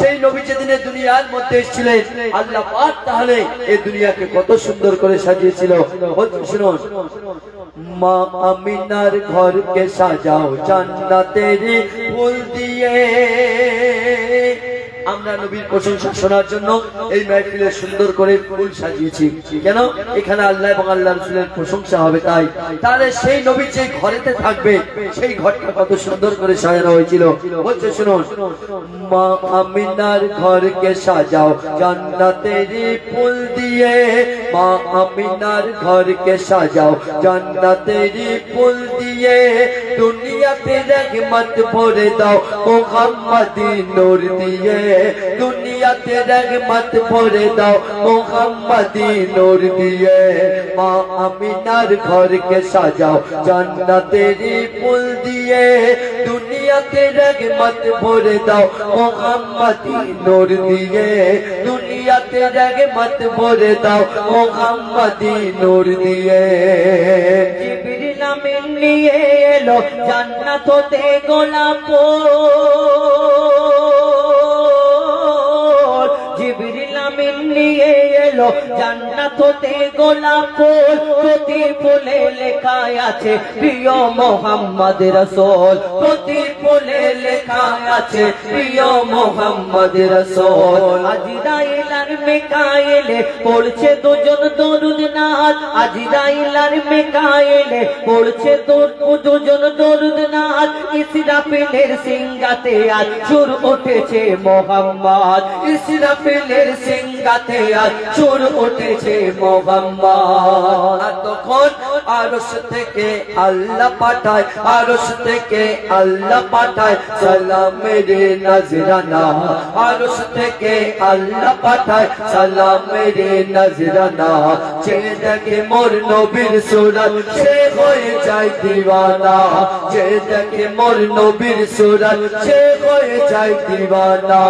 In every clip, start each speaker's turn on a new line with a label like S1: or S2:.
S1: সেই নবী যেদিনে দুনিয়ার মধ্যে এসেছিলেন আল্লাহ পাক তাহলে এই দুনিয়াকে কত সুন্দর করে সাজিয়েছিল। বলছি শুনুন, মা আমিনার ঘরকে সাজাও জান্নাতের ফুল দিয়ে। আমরা নবীর প্রশংসা শোনার জন্য এই মাহফিলে সুন্দর করে ফুল সাজিয়েছি। কেন? এখানে আল্লাহ এবং আল্লাহ রাসূলের প্রশংসা হবে তাই। তাহলে সেই নবী যে ঘরেতে থাকবে সেই ঘরটা কত সুন্দর করে সাজানো হয়েছিল। বলছে শুনুন, মা আমিনার ঘরকে সাজাও জান্নাতের ফুল দিয়ে। মা আমিনার ঘরকে সাজাও জান্নাতের ফুল দিয়ে। দুনিয়াতে রহমত ভরে দাও মুহাম্মাদি নূর দিয়ে। দুনিয়াতে রহমত ভরে দাও মুহাম্মাদি নূর দিয়ে। মা আমিনার ঘরকে সাজাও জান্নাতের ফুল দিয়ে। দুনিয়াতে রহমত ভরে দাও মুহাম্মাদি নূর দিয়ে। দুনিয়াতে রহমত ভরে দাও মুহাম্মাদি নূর দিয়ে। জিবরিল আমিন নিয়ে এলো জান্নাত হতে গোলাপ। জিবরিল আমিন নিয়ে এলো জান্নাত হতে গোলাপ ফুল। প্রতি ফুলে লেখা আছে প্রিয় মোহাম্মদ রাসূল। প্রতি ফুলে লেখা আছে প্রিয় মোহাম্মদ রাসূল। আজরাইল আর মিকাইল পড়ছে দুজন দরুদ নাথ। আজরাইল আর মিকাইল পড়ছে দুজন দরুদ নাথ। ইসরাফিলের সিংহাতে আজ সুর উঠেছে মোহাম্মদ। ইসরাফিলের সিংহাতে আজ সুর উঠেছে মোহাম্মদ। তখন আরশ থেকে আল্লাহ পাঠায়, আরশ থেকে আল্লাহ পাঠায় সালামের নজরানা। আরশ থেকে আল্লাহ পাঠায় সালামের নজরানা। যে দেখে মোর নবীর সুরত সে হয়ে যায় দিওয়ানা। যে দেখে মোর নবীর সুরত সে হয়ে যায় দিওয়ানা।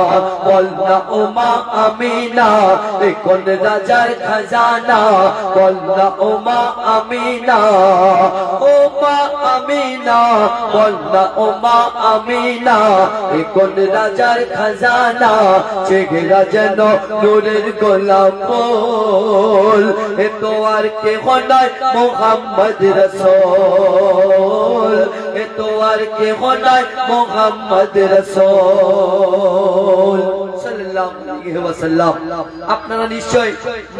S1: বল না ও মা আমিনা এ কোন রাজার খাজানা। বল না ও মা আমিনা, ও মা আমিনা। বল না ও মা আমিনা এ কোন রাজার খাজানা। চেহারা যেন নূরের গোলাপ ফুল। এ তো আর কেহ নয় মুহাম্মদ রাসূল। এ তো আর কেহ নয় মুহাম্মদ রাসূল সাল্লাল্লাহু আলাইহি ওয়াসাল্লাম। আপনারা নিশ্চয়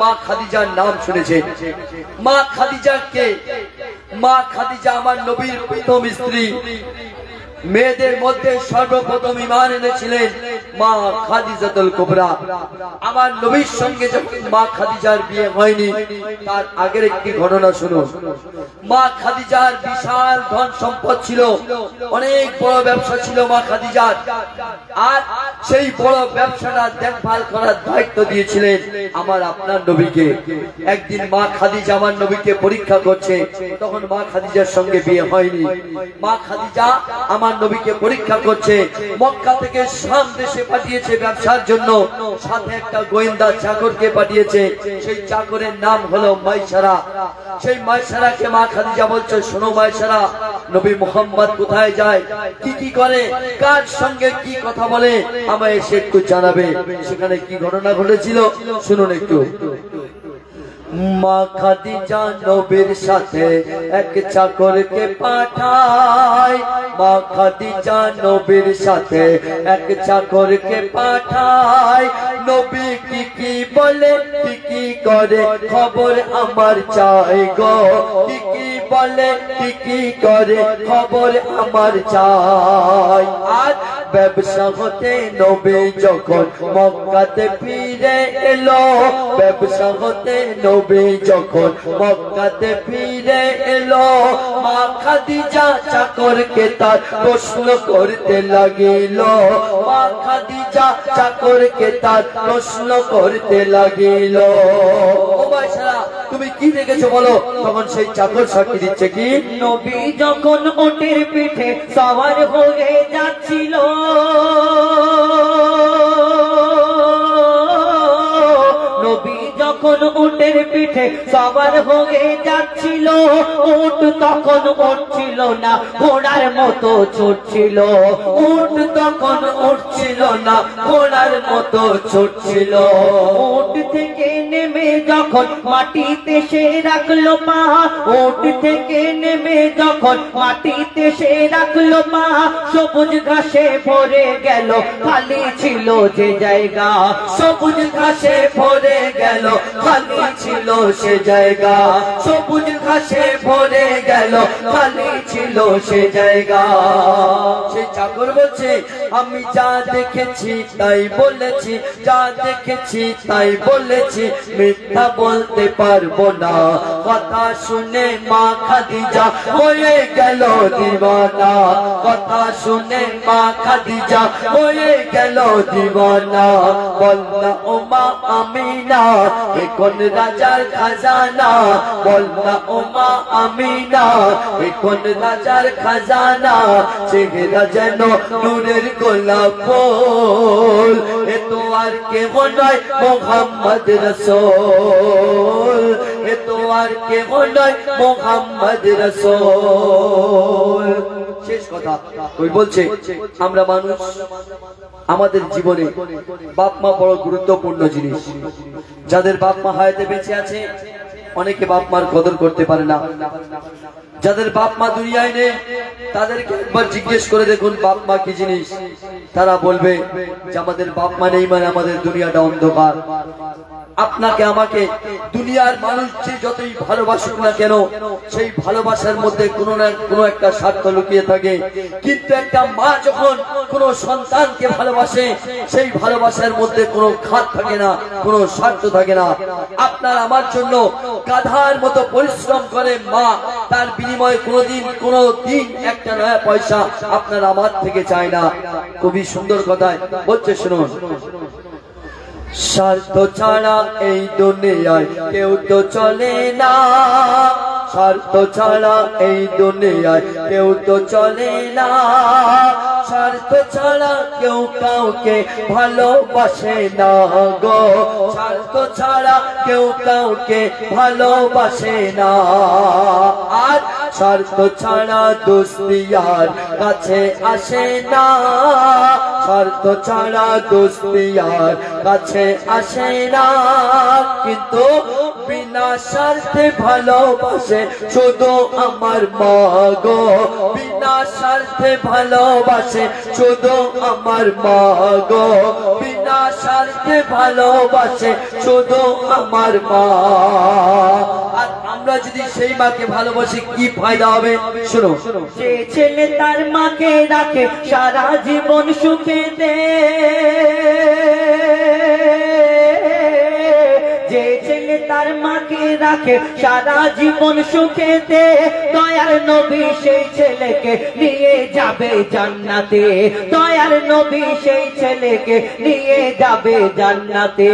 S1: মা খাদিজার নাম শুনেছেন। মা খাদিজা কে? মা খাদিজা আমার নবীর প্রথম স্ত্রী। মেয়েদের মধ্যে সর্বপ্রথম ঈমান এনেছিলেন মা খাদিজাতুল কুবরা। আমার নবীর সঙ্গে যখন মা খাদিজার বিয়ে হয়নি তার আগের একটি ঘটনা শুনুন। মা খাদিজার বিশাল ধন সম্পদ ছিল, অনেক বড় ব্যবসা ছিল মা খাদিজার। আর সেই বড় ব্যবসাটা দেখভাল করার দায়িত্ব দিয়েছিলেন আমার আপনার নবীকে। একদিন মা খাদিজা আমার নবীকে পরীক্ষা করছে, তখন মা খাদিজার সঙ্গে বিয়ে হয়নি। মা খাদিজা আমার নবীকে পরীক্ষা করছে। মক্কা থেকে শাম দেশে পাঠিয়েছে ব্যবসার জন্য, সাথে একটা গোয়েন্দা চাকরকে পাঠিয়েছে। সেই চাকরের নাম হলো মাইসারা। সেই মাইসারাকে মা খাদিজা বলছে, শোনো মাইসারা, নবী মুহাম্মদ কোথায় যায়, কি কি করে, কার সঙ্গে কি কথা বলে, আমায় এসে একটু জানাবে। সেখানে কি ঘটনা ঘটেছিল শুনুন একটু। মা খাদিজা নবীর সাথে এক চাকরকে পাঠায়। মা খাদিজা নবীর সাথে এক চাকরকে পাঠায়। নবী কি কি বলে কি কি করে খবর আমার চাই গো। কি কি বলে কি কি করে খবর আমার চাই। আর ব্যবসা হতে নবী যখন মক্কাতে ফিরে এলো। ব্যবসা হতে নবী যখন মক্কাতে ফিরে এলো। মা খাদিজা চাকরকে তার প্রশ্ন করতে লাগিল। মা খাদিজা চাকরকে তার প্রশ্ন করতে লাগিল, ও মাইসারা তুমি কি দেখেছো বলো। তখন সেই চাকর সাক্ষী দিচ্ছে কি, নবী যখন ওটের পিঠে সওয়ার হয়ে যাচ্ছিল। নবী যখন উটের
S2: পিঠে সবার হয়ে যাচ্ছিল, উট তখন উঠছিল না, ঘোড়ার মতো ছুটছিল।
S1: উট তখন উঠছিল না, ঘোড়ার মতো ছুটছিল।
S2: উট থেকে নেমে যখন মাটিতে সে রাখলো পা, উট থেকে নেমে যখন মাটিতে সে রাখলো পা, সবুজ ঘাসে ভরে গেল খালি ছিল যে জায়গা।
S1: সবুজ ঘাসে ভরে গেল খালি ছিল সে জায়গা। সবুজ ঘাসে ভরে গেল খালি ছিল সে জায়গা। সে চাকর বলছে আমি যা দেখেছি তাই বলেছি, যা দেখেছি তাই বলেছি, মিথ্যা বলতে পারবো না। কথা শুনে মা খাদিজা হয়ে গেল দিওয়ানা। কথা শুনে মা খাদিজা হয়ে গেল দিওয়ানা। বলনা ও মা আমিনা এ কোন রাজার খাজানা। বলনা ও মা আমিনা এ কোন রাজার খাজানা। চেহারা যেন নূরের গোলাপ ফুল, এ তো আর কেহ নয় মোহাম্মদ রসূল। এ তো আর কেহ নয় মোহাম্মদ রসূল। শেষ কথা ওই বলছে আমরা মানুষ, আমাদের জীবনে বাপ মা বড় গুরুত্বপূর্ণ জিনিস। যাদের বাপ মা হায়াতে বেঁচে আছে অনেকে বাপ মার কদর করতে পারে না। যাদের বাপ মা দুনিয়ায় নেই তাদেরকে একবার জিজ্ঞেস করে দেখুন বাপ মা কি জিনিস। তারা বলবে যে আমাদের বাপ মা নেই মানে আমাদের দুনিয়াটা অন্ধকার। আপনাকে আমাকে দুনিয়ার মানুষ যে যতই ভালোবাসুক না কেন সেই ভালোবাসার মধ্যে কোনো না কোনো একটা স্বার্থ লুকিয়ে থাকে। কিন্তু একটা মা যখন কোনো সন্তানকে ভালোবাসে সেই ভালোবাসার মধ্যে কোনো খাত থাকে না, কোনো স্বার্থ থাকে না। আপনার আমার জন্য গাধার মতো পরিশ্রম করে মা, তার বিনিময়ে কোনোদিন একটা নয়া পয়সা আপনার আমার থেকে চায় না। খুবই সুন্দর কথায় বলছে শুনুন, স্বার্থ ছাড়া এই দুনিয়ায় কেউ তো চলে না। স্বার্থ ছাড়া এই দুনিয়ায় কেউ তো চলে না। স্বার্থ ছাড়া কেউ কাউকে ভালোবাসে না গো। স্বার্থ ছাড়া কেউ কাউকে ভালোবাসে না। আর স্বার্থ ছাড়া দোস্তি আর কাছে আসে না। স্বার্থ ছাড়া দোস্তি আর কাছে আসে না। কিন্তু বিনা স্বার্থে ভালোবাসে শুধু আমার মা গো। বিনা স্বার্থে ভালোবাসে শুধু আমার মা গো। বিনা স্বার্থে ভালোবাসে শুধু আমার মা। আর আমরা যদি সেই মাকে ভালোবাসি কি ফায়দা হবে শুনো।
S2: যে ছেলে তার মাকে রাখে সারা জীবন সুখে দে, যে ছেলে তার মাকে রাখে সারা জীবন সুখে দে, দয়ার নবী সেই ছেলেকে নিয়ে যাবে জান্নাতে। দয়ার নবী সেই ছেলেকে নিয়ে যাবে জান্নাতে।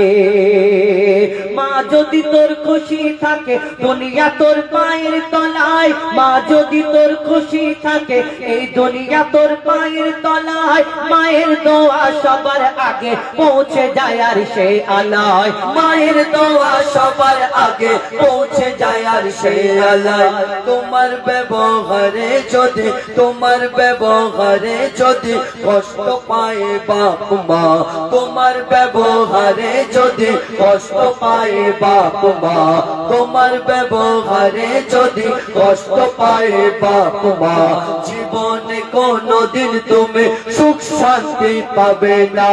S2: মা যদি তোর খুশি থাকে দুনিয়া তোর পায়ের তলায়, মা যদি তোর খুশি থাকে এই দুনিয়া তোর পায়ের তলায়, মায়ের দোয়া সবার আগে পৌঁছে যায় আর সে আলায়। মায়ের দোয়া সবার আগে পৌঁছে যায় আর সে আলায়। তোমার ব্যবহারে যদি, তোমার ব্যবহারে যদি কষ্ট পায় বাপ মা, তোমার ব্যবহারে যদি কষ্ট পায় বাপ মা, তোমার ব্যবহারে যদি কষ্ট পায় বাপ মা, জীবনে কোনদিন তুমি সুখ শান্তি পাবে না।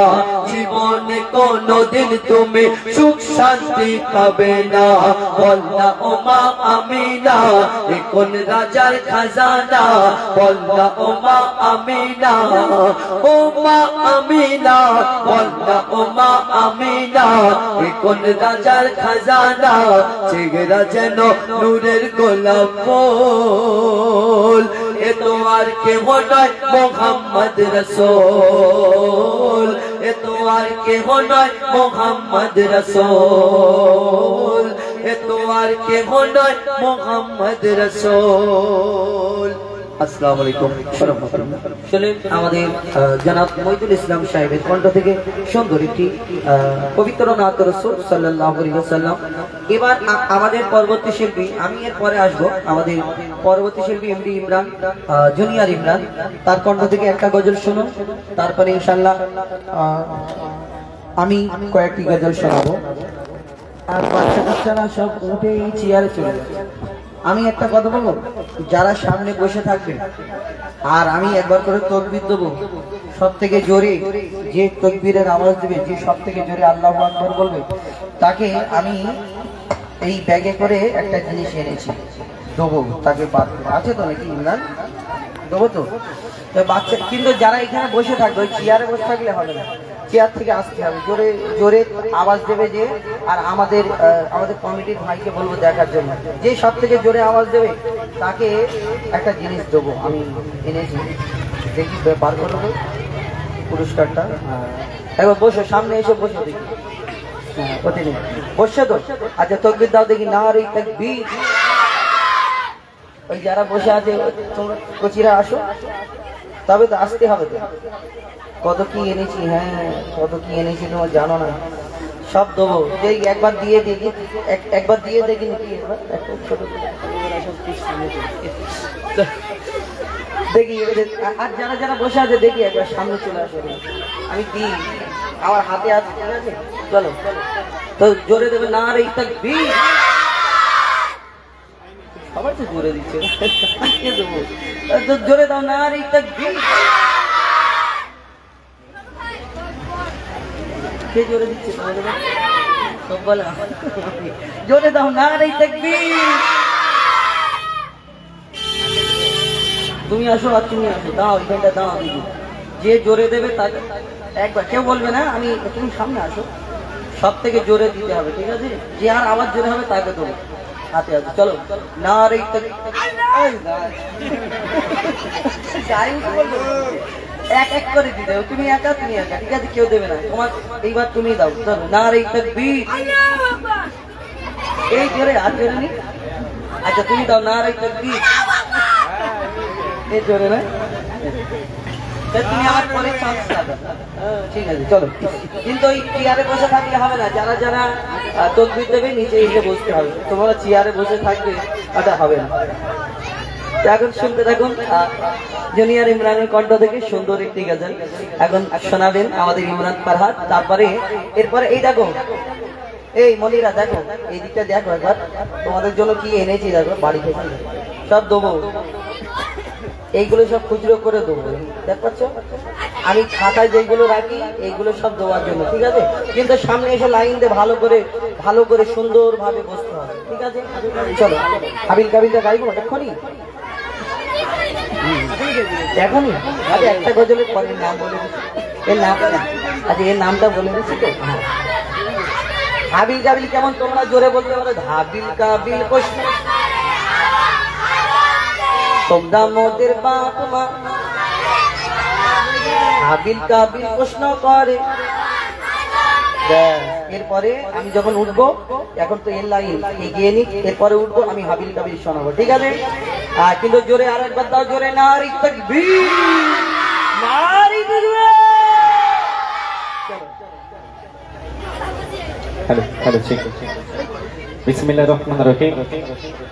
S2: জীবনে কোনদিন তুমি সুখ শান্তি পাবে না। বলনা ও মা আমিনা এ কোন রাজার খাজানা। বলনা ও মা আমিনা, ও মা আমিনা, বলনা ও মা আমিনা এ কোন রাজার খাজানা। চেহারা যেন নূরের গোলাপ ফুল, এ তো আর কেহ নয় মোহাম্মদ রসূল। এ তো আর কেহ নয় মোহাম্মদ রসূল। এ তো আর কেহ নয় মোহাম্মদ রসূল।
S1: আসসালামু আলাইকুম ওয়া রাহমাতুল্লাহ।
S2: শুনেন আমাদের জনাব মঈদুল ইসলাম সাহেবের কণ্ঠ থেকে সুন্দর একটি পবিত্র নাত রাসূল সাল্লাল্লাহু আলাইহি ওয়াসাল্লাম। এবার আমাদের পরবর্তী শিল্পী, আমি এর পরে আসবো, আমাদের পরবর্তী শিল্পী এমডি ইমরান, জুনিয়র ইমরান, তার কণ্ঠ থেকে একটা গজল শুনুন। তারপরে ইনশাআল্লাহ আমি কয়েকটি গজল শোনাবো। আর বাচ্চা কাচ্চারা সব উঠে এই চেয়ারে চলে যাচ্ছে। আমি একটা কথা বলবো, যারা সামনে বসে থাকবে আর আমি একবার করে তাকবীর দেবো, সব থেকে জোরে যে তাকবীরের আওয়াজ দেবে, যে সব থেকে জোরে আল্লাহু আকবার বলবে, তাকে আমি এই ব্যাগে করে একটা জিনিস এনেছি দেবো, তাকে আছে তো নাকি ইমরান, দেবো তো বাচ্চা। কিন্তু যারা এখানে বসে থাকবে, ওই চেয়ারে বসে থাকলে হবে না, চেয়ার থেকে আসতে হবে, জোরে জোরে আওয়াজ দেবে যে। আর আমাদের কমিটির ভাইকে বলবো দেখার জন্য, যে সব থেকে জোরে আওয়াজ দেবে তাকে একটা জিনিস দেবো আমি এনেছি, দেখি বার করবো পুরস্কারটা। একবার বসো, সামনে এসে বসো দেখি। হ্যাঁ প্রতিদিন বসছে তো, আচ্ছা তাকবীর দাও দেখি, নারে তাকবীর। ওই যারা বসে আছে তোমরা কচিরা আসো, তবে তো আসতে হবে তো। কত কি এনেছি, হ্যাঁ কত কি এনেছি তোমার জানো না, সব দেবো। একবার দিয়ে দেখি, একবার দিয়ে দেখি নাকি, ছোট দেখি। আর যারা যারা বসে আছে দেখি একবার সামনে চলে আসো, আমি দিই, আমার হাতে আছে, ঠিক আছে? চলো তো জোরে দেবে, না রে তাকবীর। সবাই তো জোরে দিচ্ছে, দেবো জোরে দাও, না রে তাকবীর। কে জোরে দিচ্ছে সব বলা, জোরে দাও, না রে তাকবীর। তুমি আসো আর তুমি আসো, দাও এখানটা দাও, যে জোরে দেবে তাকে একবার, কেউ বলবে না আমি, তুমি সামনে আসো, সব থেকে জোরে দিতে হবে, ঠিক আছে? যে আর আওয়াজ জোরে হবে তাকে দেবো, হাতে আছে। চলো না রে এক এক করে দিতে হবে, তুমি একা তুমি একা, ঠিক আছে? কেউ দেবে না তোমার, এইবার তুমি দাও। চলো না রে তাকবীর, এই জোরে হাত জোরে নি। আচ্ছা তুমি দাও, না রে তাকবীর, এই জোরে না, তুমি আমার পরে চান্স পাবে, ঠিক আছে? চলো, কিন্তু ওই চেয়ারে বসে থাকলে হবে না, যারা যারা তাকবীর দেবে নিচে এসে বসতে হবে, তোমরা চেয়ারে বসে থাকবে ওটা হবে না। এখন শুনতে থাকুন জুনিয়র ইমরানের কণ্ঠ থেকে সুন্দর একটি গজল এখন শোনাবেন আমাদের ইমরান ফারহাদ। তারপরে এরপরে এই দেখো, এই মনিরা দেখো, এই দিকটা দেখো একবার, তোমাদের জন্য কি এনেছি দেখো, বাড়ি থেকে সব দেবো, এইগুলো সব খুচরো করে দেবো, দেখ পাচ্ছ? আমি খাতায় যেগুলো রাখি এইগুলো সব দেওয়ার জন্য, ঠিক আছে? কিন্তু সামনে এসে লাইন দিয়ে ভালো করে সুন্দর ভাবে বসতে হবে, ঠিক আছে? চলো হাবিল কাবিলটা গাইবো এক্ষুনি, এখনই? আরে একটা গজলের পরে নাম বলে দিচ্ছি, এর নাম, আচ্ছা এর নামটা বলে দিচ্ছি তো। হাবিল কাবিল কেমন তোমরা জোরে বলতে পারো? হাবিল কাবিল কৃষ্ণ তোমরা মোদের বাপ মা, হাবিল কাবিল প্রশ্ন করে। এরপরে আমি যখন উঠবো, এখন তো এর লাইন এগিয়ে নি, এরপরে উঠবো আমি হাবিল কাবিল শোনাবো, ঠিক আছে? কিন্তু জোরে আর একবার দাও, জোরে না রে তাকবীর, না রে তাকবীর।
S3: হ্যালো ঠিক আছে। বিসমিল্লাহির রহমানির রহিম।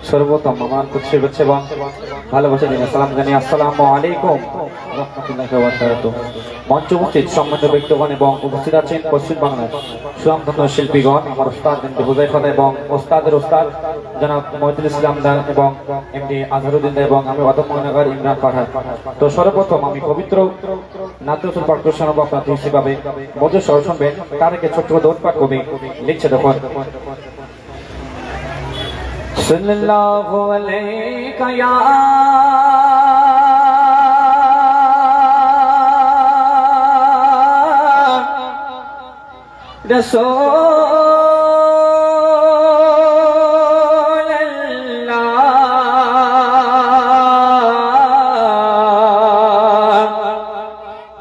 S3: সর্বপ্রথম আমার শুভেচ্ছা এবং ভালোবাসা জানিয়ে সালাম জানিয়ে আসসালামু আলাইকুম রাহমাতুল্লাহি ওয়া বারাকাতুহু। মঞ্চ উপস্থিত সম্মানিত ব্যক্তিগণ এবং উপস্থিত আছেন পশ্চিম বাংলার সুনামধন্য শিল্পীগণ, আমার ওস্তাদ এমডি হুযায়ফা এবং ওস্তাদের ওস্তাদ জনাব মঈদুল ইসলাম দা এবং এমডি আজহারউদ্দিন এবং আমি অধ্যক্ষনগর ইমরান ফারহাদ। তো সর্বপ্রথম আমি পবিত্র নাত রাসূল পাক শোনাবো আপনাদের হিসেবে মধু স্বর শুনবেন, তার আগে ছোট্ট দোট পাঠ কবি লিখছে দেখুন। सल्लल्लाहु अलैका या रसूल अल्लाह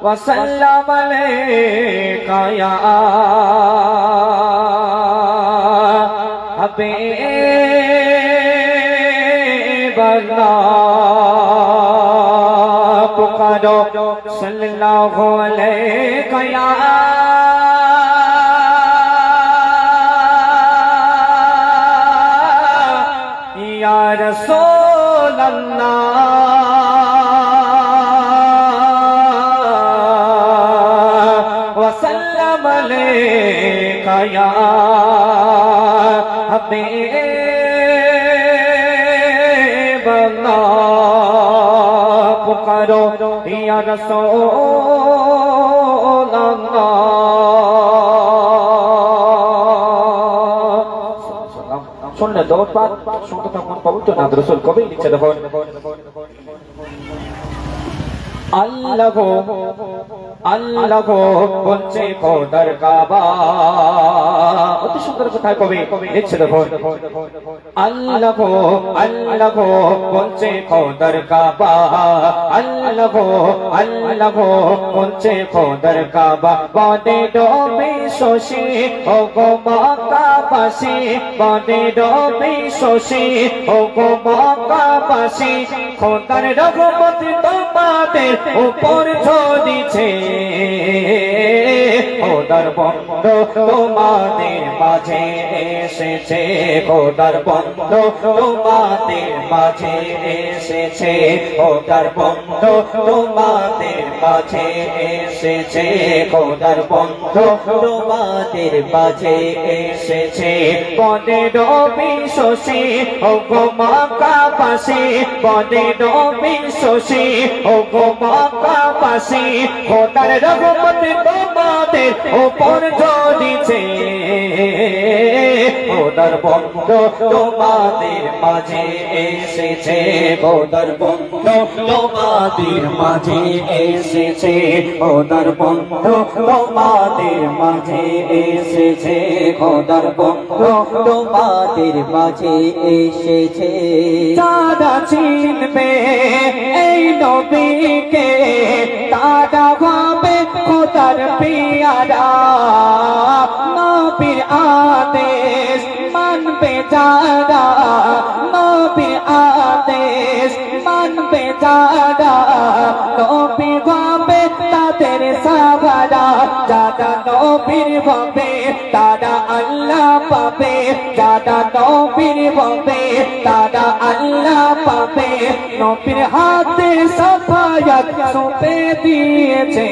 S3: वसल्लम अलैका या हबीब सल्लल्लाहु अलैहि या रसूल अल्लाह वसल्लम अलैका या हबीब अल्लाह पुकारो या रसूल अल्लाह শুনলে দৌড় পাত শুনতে তখন পবিত্র না রাসূল কবে লিখছে দেখুন আল্লাহ আল্লাহ বলছে খোদার কাবা অতি সুন্দর কথায় কবি লিখছে দেখুন আল্লাহ আল্লাহ বলছে খোদার কাবা আল্লাহ আল্লাহ বলছে খোদার কাবা বনে ডোবে শশী ও গো মক্কাবাসী বনে ডোবে শশী ও গো মক্কাবাসী খোদার রহমত তোমাদের উপর ঝরিছে খোদার বন্ধ তোমাদের মাঝে এসেছে খোদার বন্ধ তোমাদের মাঝে এসেছে খোদার বন্ধ তোমাদের মাঝে এসেছে খোদার বন্ধ তোমাদের মাঝে এসেছে বনে রবি শশী ও গো মক্কাবাসী বনে রবি শশী ও গো মক্কাবাসী খোদার রহমত তোমাদের উপর ঝরিছে খোদার বন্ধ তোমাদের মাঝে এসেছে খোদার বন্ধ তোমাদের মাঝে এসেছে খোদার বন্ধ তোমাদের মাঝে এসেছে খোদার বন্ধ তোমাদের মাঝে এসেছে যারা চিনবে এই নবীকে তারা ভাবে খোদার পিয়ারা নবীর আদেশ মানবে যারা নবীর আদেশ মানবে যারা নবী ভাবে তাদের সাহারা যারা নবীর ভাবে তারা আল্লাহ পাবে যারা নবীর ভাবে তারা আল্লাহ পাবে নবীর হাতে সাফায়াত সঁপে দিয়েছে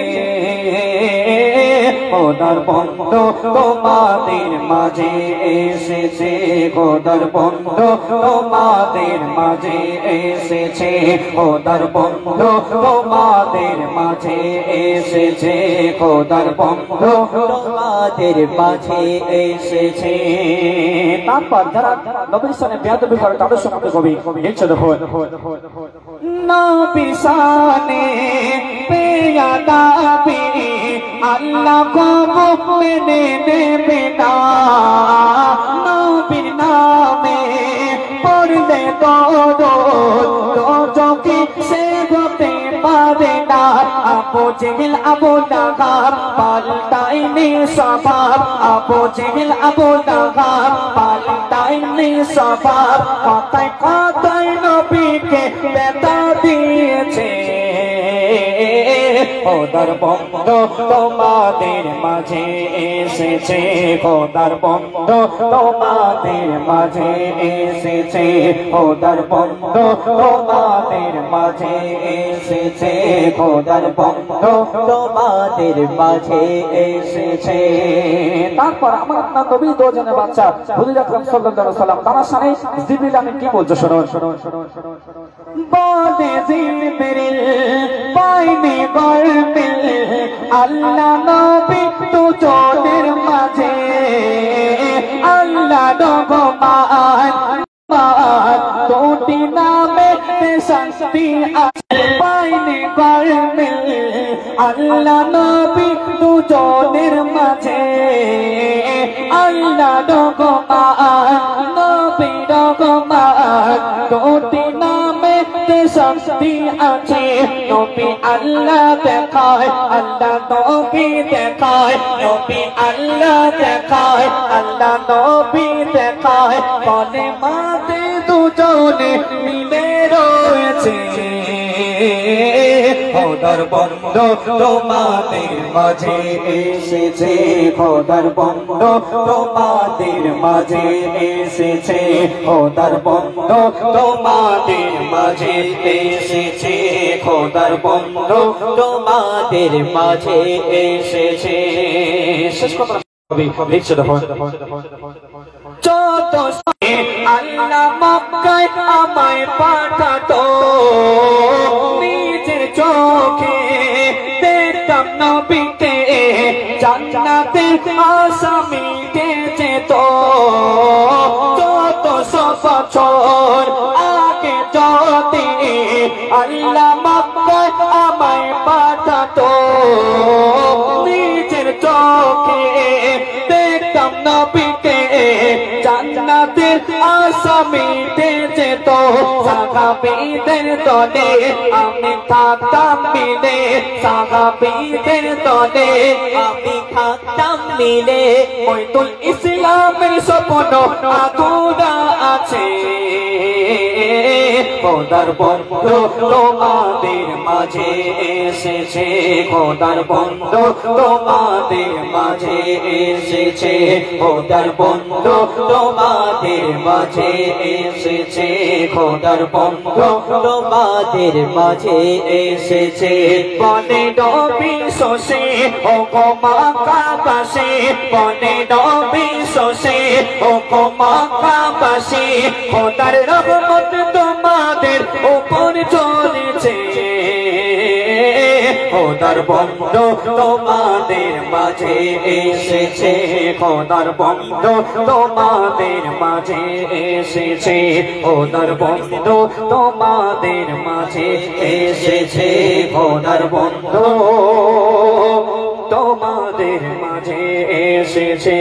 S3: খোদার বন্ধ তোমাদের মাঝে এসেছে খোদার বন্ধ তোমাদের মাঝে এসেছে খোদার বন্ধ তোমাদের মাঝে এসেছে খোদার বন্ধ তোমাদের মাঝে এসেছে তারপর যারা নবীর সামনে বেয়াদবি করে তাদের সম্পর্কে কবি লিখছে দেখুন নবীর সামনে বেয়াদবি আল্লাহ কবুল মেনে নেবে না নবীর নামে পড়লে দরদ চোখে সে হতে পারে না আবু জেহেল আবু লাহাব পাল্টায়নি স্বভাব আবু জেহেল আবু লাহাব পাল্টায়নি স্বভাব কথায় কথায় নবীকে ব্যথা দিয়েছে খোদার বন্ধ তোমাদের মাঝে এসেছে খোদার বন্ধ তোমাদের মাঝে এসেছে খোদার বন্ধ তোমাদের মাঝে এসেছে খোদার বন্ধ তোমাদের মাঝে এসেছে তারপর আমার নবী দুজনের বাচ্চা হুজুর আকরাম সাল্লাল্লাহু আলাইহি ওয়াসাল্লাম তার সামনে জিবরিল আমিন কি বলছে শুনুন বলে জিবরিল পাইনি গর্বিল আল্লাহ নবী দুজনের মাঝে আল্লাহ রহমান তোটি নামে শান্তি আছে পাইনি গর্বিল আল্লাহ নবী দুজনের মাঝে আল্লাহ রহমান নবী রহমান তোটি নামে শান্তি আছে নবী আল্লাহ দেখায় আল্লাহ নবী দেখায় নবী আল্লাহ দেখায় আল্লাহ নবী দেখায় বলে মাতে দুজনে মিলে রয়েছে খোদার বন্ধু তোমাদের মাঝে এসেছে খোদার বন্ধু তোমাদের মাঝে এসেছে খোদার বন্ধু তোমাদের মাঝে এসেছে খোদার বন্ধু তোমাদের মাঝে এসেছে শেষ কথা লিখছে দেখো চোদ্দ আল্লাহ মক্কায় আমায় পাঠাতো নিজের চোখে দেখতাম নবীকে জান্নাতে আসামি যেত 1400 বছর আগে যদি আল্লাহ মক্কায় আমায় পাঠাতো নিজের চোখে দেখতাম নবীকে জান্নাতের আসামি যেত সাহাবীদের দলে আমি থাকতাম মিলে সাহাবীদের দলে আমি থাকতাম মিলে মইতুল ইসলামের স্বপ্ন আধুরা আছে খোদার বন্ধু তোমাদের মাঝে এসেছে খোদার বন্ধু তোমাদের মাঝে এসেছে খোদার বন্ধু তোমাদের মাঝে এসেছে খোদার বন্ধু তোমাদের মাঝে এসেছে বনে নবী শোষে ও গো মক্কাবাসী বনে নবী শোষে ও গো মক্কাবাসী খোদার রহমত তোমাদের উপর চলেছে খোদার বন্ধু তোমাদের মাঝে এসেছে খোদার বন্ধু তোমাদের মাঝে এসেছে খোদার বন্ধু তোমাদের মাঝে এসেছে খোদার বন্ধু তোমাদের মাঝে এসেছে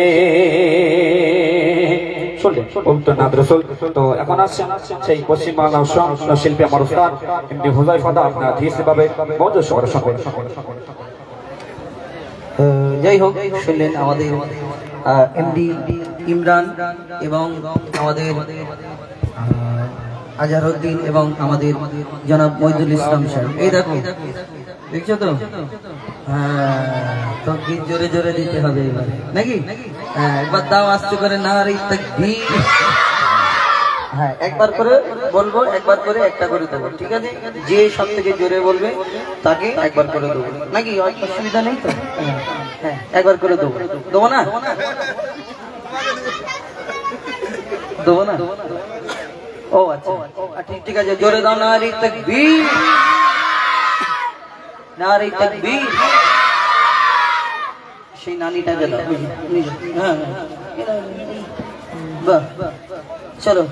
S3: তো এখন আসছেন সেই পশ্চিমবাংলা শিল্পী আমার উস্তাদ এমডি হুযায়ফা দা আপনার ধীরভাবে মৌজুদ করার সঙ্গে
S2: যাই হোক শুনলেন আমাদের এমডি ইমরান এবং আমাদের আজহারউদ্দিন এবং আমাদের জনাব মইদুল ইসলাম সাহেব এই দেখো দেখছো তো হ্যাঁ তো গীত জোরে জোরে দিতে হবে এবার নাকি একবার দাও আস্তে করে নারী তাকবীর হ্যাঁ একবার করে বলবো একবার করে একটা করে দেবো ঠিক আছে যে সব থেকে জোরে বলবে তাকে একবার করে দেবো নাকি অসুবিধা নেই তো হ্যাঁ একবার করে দেবো দেবো না দেবো না ও আচ্ছা ঠিক আছে জোরে দাও নারী তাকবীর নারী তাকবীর সেই নারীটাকে দাও হ্যাঁ বাহ চলো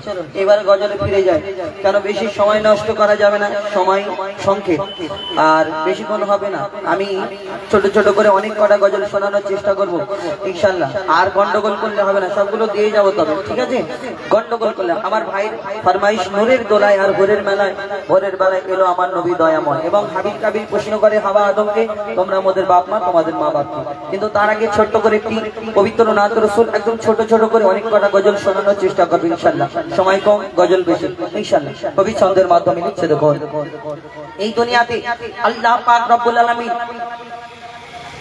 S2: এবার গজলে ফিরে যায় কেন বেশি সময় নষ্ট করা যাবে না সময় সংক্ষেপ আর বেশিক্ষণ হবে না আমি ছোট ছোট করে অনেক কটা গজল শোনানোর চেষ্টা করব ইনশাআল্লাহ আর গন্ডগোল করলে হবে না সবগুলো দিয়ে যাবো তবে ঠিক আছে গন্ডগোল করলে আমার ভাইয়ের ফরমাইশ নূরের দোলায় আর ভোরের বেলায় এলো আমার নবী দয়াময় এবং হাবিব কাবির প্রশ্ন করে হাওয়া আদমকে তোমরা আমাদের বাপ মা তোমাদের মা বাপ কিন্তু তার আগে ছোট্ট করে একটি পবিত্র নাত রাসূল একদম ছোট ছোট করে অনেক কটা গজল শোনানোর চেষ্টা করবো ইনশাআল্লাহ সময় কম গজল বেশি ইনশাআল্লাহ কবি ছন্দের মাধ্যমে লিখছে দেখো এই দুনিয়াতে আল্লাহ পাক রব্বুল আলামিন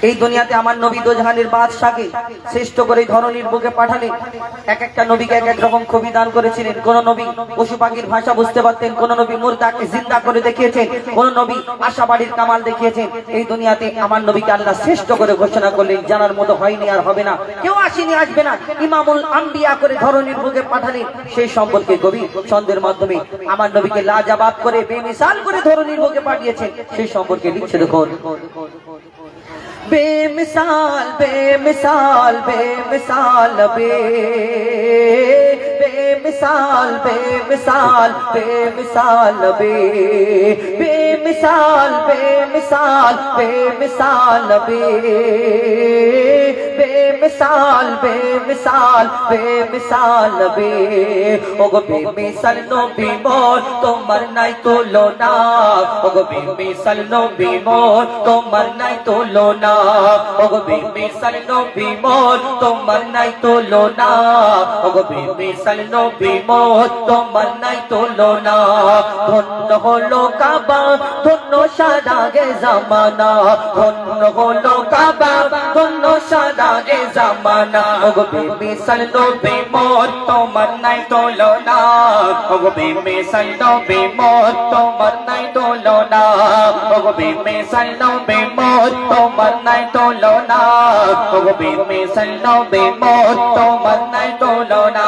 S2: এই দুনিয়াতে আমার নবী দোজাহানের বাদশাকে শ্রেষ্ঠ করে ধরনীর বুকে পাঠালেন এক একটা নবীকে এক এক রকম খুবই দান করেছিলেন কোন নবী পশু পাখির ভাষা বুঝতে পারতেন কোন নবী মুর্দাকে জিন্দা করে দেখিয়েছেন কোন নবী আশাবাড়ির কামাল দেখিয়েছেন এই দুনিয়াতে আমার নবীকে আল্লাহ শ্রেষ্ঠ করে ঘোষণা করলেন জানার মতো হয়নি আর হবে না কেউ আসেনি আসবে না ইমামুল আম্বিয়া করে ধরনীর বুকে পাঠালেন সেই সম্পর্কে কবি ছন্দের মাধ্যমে আমার নবীকে লাজবাব করে বেমিসাল করে ধরনীর বুকে পাঠিয়েছেন সেই সম্পর্কে লিখছে দেখো बेमिसाल बेमिसाल बेमिसाल बेमिसाल बेमिसाल बेमिसाल बेमिसाल बेमिसाल बेमिसाल बेमिसाल बेमिसाल बेमिसाल बे ओगो बेमिसाल नबी मोर তোমার নাই তুলনা ওগো বেমিসাল নবী মোর তোমার নাই তুলনা ওগো বেমিসাল নবী মোর তোমার নাই তুলনা ওগো বেমিসাল নবী মোর তোমার নাই তুলনা ধন্য হলো কাবা ধন্য সারাগে জামানা ধন্য হলো কাবা ধন্য সারাগে জামানা ওগো বেমিসাল নবী মোর তোমার নাই তুলনা ওগো বেমিসাল নবী মোর তোমার নাই তুলনা ওগো বেমিসাল নবী মোর তোমার নাই তুলনা ওগো বেমিসাল নবী মোর তোমার নাই তুলনা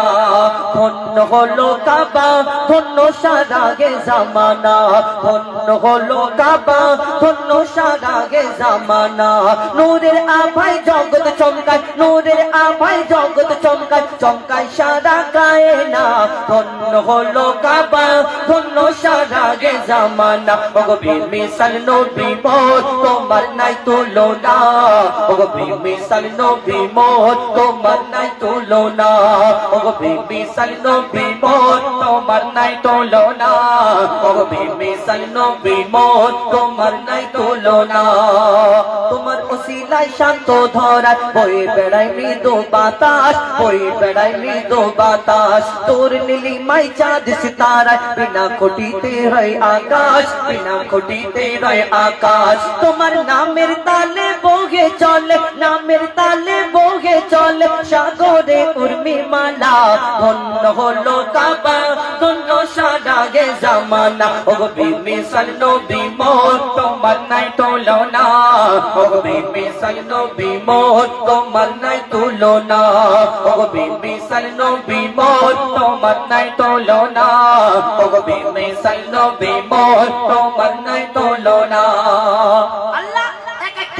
S2: ধন্য হলো কাবা ধন্য সারাগে জামানা ধন্য হলো কাবা ধন্য সারাগে জামানা নূরের আভায় জগৎ চমকায় নূরের আভায় জগৎ চমকায় চমকায় সারা কায়না ধন্য হলো কাবা ধন্য সারাগে জামানা ওগো বেমিসাল নবী মোর তোমার নাই তুলনা ওগো বেমিসাল নবী মোর তোমার নাই তুলনা ওগো বেমিসাল নবী মোর তোমার নাই তুলনা ওগো বেমিসাল নবী মোর তোমার নাই তুলনা তোমার ওসিলায় শান্ত ধরা বয়ে বেড়ায় মৃদু বাতাস বয়ে বেড়ায় মৃদু বাতাস তোর নীলিমাই চাঁদ সিতারায় বিনা খুঁটিতে হয় আকাশ বিনা খুঁটিতে হয় আকাশ তোমার নামের তালে বহে চলে নামের তালে বহে চলে সাগরে উর্মিমালা ধন্য হলো কাবা ধন্য সারাগে জামানা ওগো বেমিসাল নবী মোর তোমার নাই তুলনা ওগো বেমিসাল নবী মোর তোমার নাই তুলনা ওগো বেমিসাল নবী মোর তোমার নাই তুলনা ওগো বেমিসাল নবী মোর তোমার নাই তুলনা আল্লাহ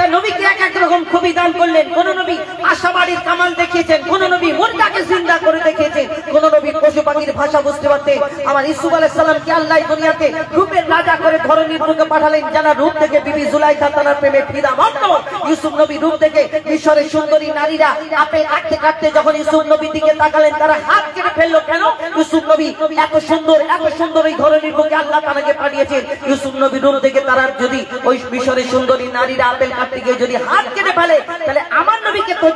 S2: নবীকে এক এক রকম খুবই দান করলেন কোন নবী আশাবাড়ির কামাল দেখিয়েছেন কোন নবী মুর্দাকে জিন্দা করে দেখিয়েছেন কোন নবী পশু পাখির ভাষা বুঝতে পারতেন আমার ইউসুফ আলাইহিস সালামকে আল্লাহ দুনিয়াতে রূপের রাজা করে ধরনীর বুকে পাঠালেন যারা রূপ থেকে বিবি জুলাইখা তার প্রেমে ফিদা মগ্ন ইউসুফ নবী রূপ থেকে মিশরের সুন্দরী নারীরা আপে কাটতে কাটতে যখন ইউসুফ নবীর দিকে তাকালেন তারা হাত কেটে ফেললো কেন ইউসুফ নবী এত সুন্দর এই ধরনীর বুকে আল্লাহ তাআলাকে পাঠিয়েছেন ইউসুফ নবীর রূপ থেকে তারা যদি ওই মিশরের সুন্দরী নারীরা আপেল কাটতে যদি হাত কেটে ফেলে তাহলে আমার নবীকে তো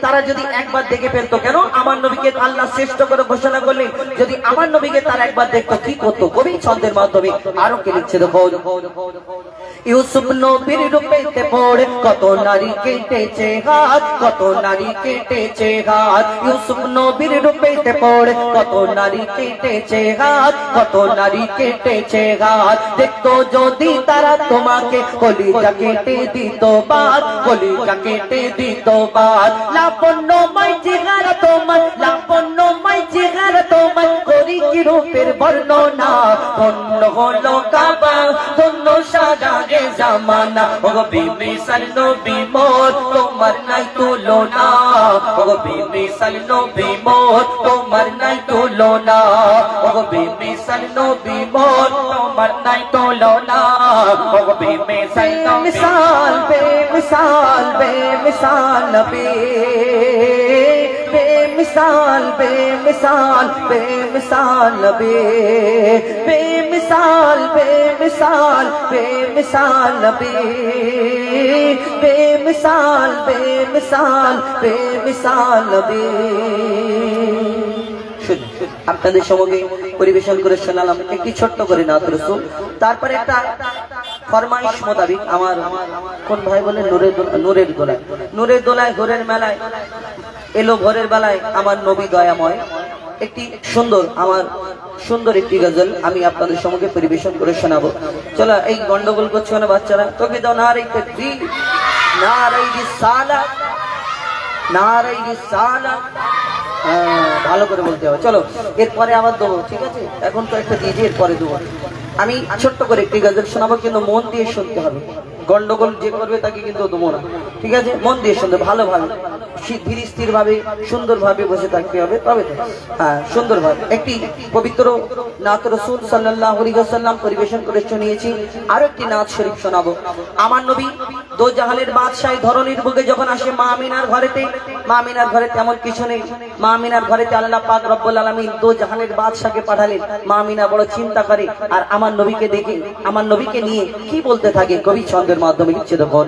S2: তারা যদি একবার দেখে ফেলতো কেন আমার নবীকে আল্লাহ শ্রেষ্ঠ করে ঘোষণা করলেন যদি আমার নবীকে তারা একবার দেখতো কি করতো কবি ছন্দের মাধ্যমে আরো কে লিখছে দেখো ইউসুফ নবীর রূপেতে পড়ে কত নারী কেটেছে হাত কত নারী কেটেছে হাত ইউসুফ নবীর রূপেতে পড়ে কত নারী কেটেছে হাত কত নারী কেটেছে হাত দেখতো যদি তারা তোমাকে কলিজা কেটে দিত বাদ কলিজা কেটে দিত বাদ লাবণ্যময় চেহারা তোমার লাবণ্যময় চেহারা তোমার করি কি রূপের বর্ণনা ধন্য হলো কাবা ধন্য সারাগে জামানা ওগো বেমিসাল নবী মোর তোমার নাই তুলনা ওগো বেমিসাল নবী মোর তোমার নাই তুলনা ওগো বেমিসাল নবী মোর তোমার নাই তুলনা ওগো বেমিসাল বেমিসাল বেমিসাল বেমিসাল নবী बेमिसाल बेमिसाल बेमिसाल नबी बेमिसाल बेमिसाल बेमिसाल नबी बेमिसाल बेमिसाल बेमिसाल नबी আপনাদের সঙ্গে পরিবেশন করে শোনালাম একটি ছোট্ট করে নাত রাসূল তারপরে একটা ফরমাইশ মোতাবেক আমার কোন ভাই বলে নূরের দোলায় ঘোরের মেলায় এলো ভোরের বেলায় আমার নবী দয়াময় একটি সুন্দর একটি গজল আমি আপনাদের সম্মুখে পরিবেশন করে শোনাবো চলো এই গন্ডগোল করছো না বাচ্চারা তোকে দাও নারে তাকবীর নারে রিসালাত নারে রিসালাত ভালো করে বলতে হবে চলো এরপরে আবার দেবো ঠিক আছে এখন তো একটা দিয়ে এরপরে দেবো আমি ছোট্ট করে একটি গজল শোনাবো কিন্তু মন দিয়ে শুনতে হবে গন্ডগোল যে করবে তাকে কিন্তু দেবো না ঠিক আছে মন দিয়ে শুনতে ভালোভাবে ধীর স্থির ভাবে সুন্দর ভাবে বসে থাকতে হবে তবে হ্যাঁ সুন্দর ভাবে একটি পবিত্র নাত রাসূল সাল্লাল্লাহু আলাইহি ওয়াসাল্লাম পরিবেশন করে শুনিয়েছি আর একটি নাত শরীফ শোনাবো আমার নবী দো জাহানের বাদশাহ ধরনীর বুকে যখন আসে মা আমিনার ঘরেতে এমন কিছু নেই মা আমিনার ঘরেতে আল্লাহ পাক রব্বুল আলামিন দো জাহানের বাদশাকে পাঠালেন মা আমিনা বড় চিন্তা করে আর আমার নবীকে দেখে আমার নবীকে নিয়ে কি বলতে থাকে কবি ছন্দের মাধ্যমে লিখছে দেখো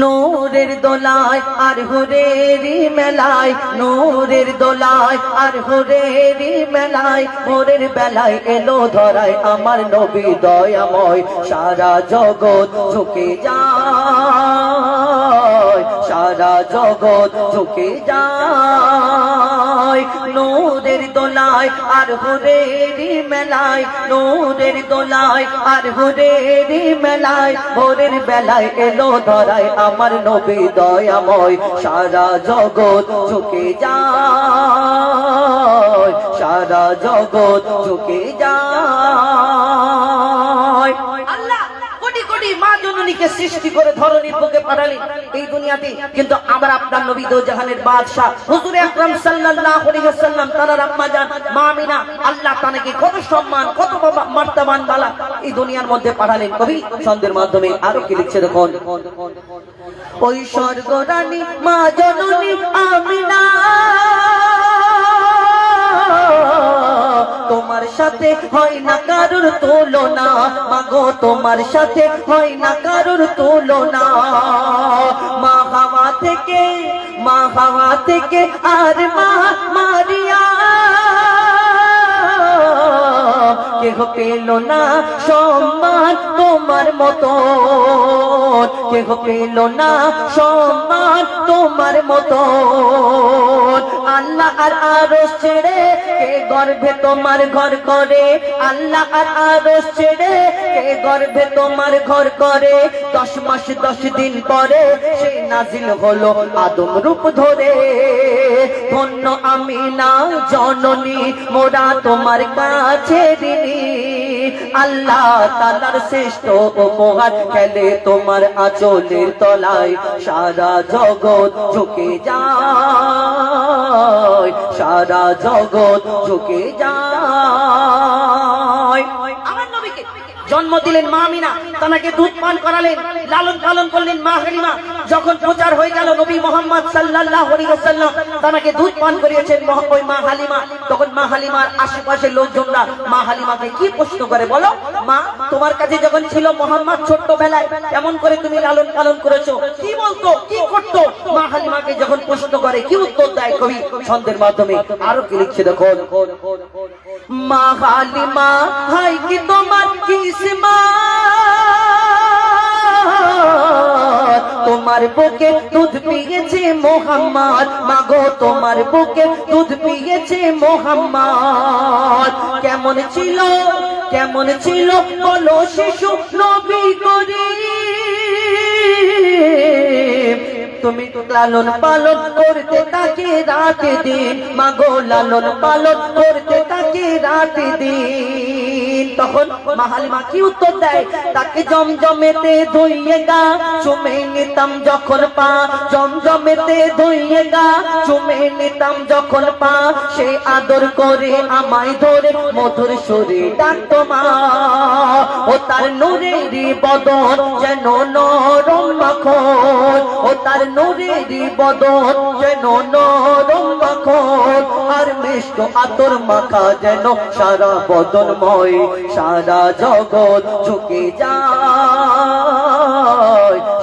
S2: নূরের দোলায় আর হুরেরি মেলায়, নূরের দোলায় আর হুরেরি মেলায়, ভোরের বেলায় এলো ধরায় আমার নবী দয়াময়। সারা জগৎ ঝুঁকে যায়, সারা জগৎ ঝুঁকে যায়। নূরের দোলায় আর হুরেরি মেলায়, নূরের দোলায় আর হুরেরি মেলায়, ভোরের বেলায় এলো ধরায় আমার নবী দয়াময়। সারা জগৎ ঝুঁকে যায়, সারা জগৎ ঝুঁকে যায়। আল্লাহ কোটি কোটি মা জননীকে সৃষ্টি করে ধরনীর বুকে পাঠালেন এই দুনিয়াতে, কিন্তু আমরা আপনার নবী দো জাহানের বাদশা হুজুর আকরাম সাল্লাল্লাহু আলাইহি ওয়াসাল্লাম তার আম্মা জান মা আমিনা, আল্লাহ তাকে কত সম্মান কত মর্যাদাবান বালা এই দুনিয়ার মধ্যে পাঠালেন। কবি ছন্দের মাধ্যমে আরো কি লিখছে দেখুন। ওই স্বর্গ রানী মা জননী আমিনা, তোমার সাথে হয় না কারুর তুলনা, মাগো তোমার সাথে হয় না কারুর তুলনা। মা হাওয়া থেকে, মা হাওয়া থেকে আর মা মারিয়া কেহ পেল না সম্মান তোমার মতো, কেহ পেল না সম্মান তোমার মতো। আল্লাহ আর আরশ ছেড়ে কে গর্ভে তোমার ঘর করে, আল্লাহ আর আরশ ছেড়ে কে গর্ভে তোমার ঘর করে। 10 মাস 10 দিন পরে সে নাজিল হলো আদম রূপ ধরে। ধন্য আমিনা জননী মোরা তোমার কাছে ঋণী, আল্লাহ তাআলার শ্রেষ্ঠ উপহার খেলে তোমার আঁচলের তলায়। সারা জগৎ ঝুঁকে যায়, সারা জগৎ ঝুঁকে যায়। আমার নবীকে জন্ম দিলেন মা আমিনা, তাকে দুধ পান করালেন, লালন পালন করলেন মা হালিমা। যখন প্রচার হয়ে গেল নবী মুহাম্মদ সাল্লাল্লাহু আলাইহি ওয়াসাল্লাম তাকে দুধ পান করিয়েছেন ওই মা হালিমা, তখন মা হালিমার আশেপাশের লোকজনরা মা হালিমাকে কি প্রশ্ন করে বলো, মা তোমার কাছে যখন ছিল মুহাম্মদ ছোট্টবেলায় কেমন করে তুমি লালন পালন করেছো, কি বলতো কি করতো? মা হালিমাকে যখন প্রশ্ন করে কি উত্তর দেয় কবি ছন্দের মাধ্যমে আরো কি লিখছে দেখুন। মা হালিমা হাই কি তোমার কিসমত, তোমার বুকে দুধ পিয়েছে মোহাম্মদ, মাগো তোমার বুকে দুধ পিয়েছে মোহাম্মদ। কেমন ছিল কেমন ছিল বলো শিশু নবী করিম, তুমি লালন পালন করতে তাকে রাত দিন, মাগো লালন পালন করতে তাকে রাত দিন। তখন মা হালিমা কি উত্তর দেয়, তাকে জমজমেতে ধুইয়ে গা চুমে নিতাম যখন পা, জমজমেতে ধুইয়ে গা চুমে নিতাম যখন পা। সে আদর করে আমায় ধরে মধুর সুরে ডাকতো মা, ও তার নূরেরই বদন যেন নরম মাখন, ও তার নূরেরই বদন যেন নরম মাখন। আর মিষ্ট আতর মাখা যেন সারা বদনময়। সারা জগৎ ঝুঁকে যায়,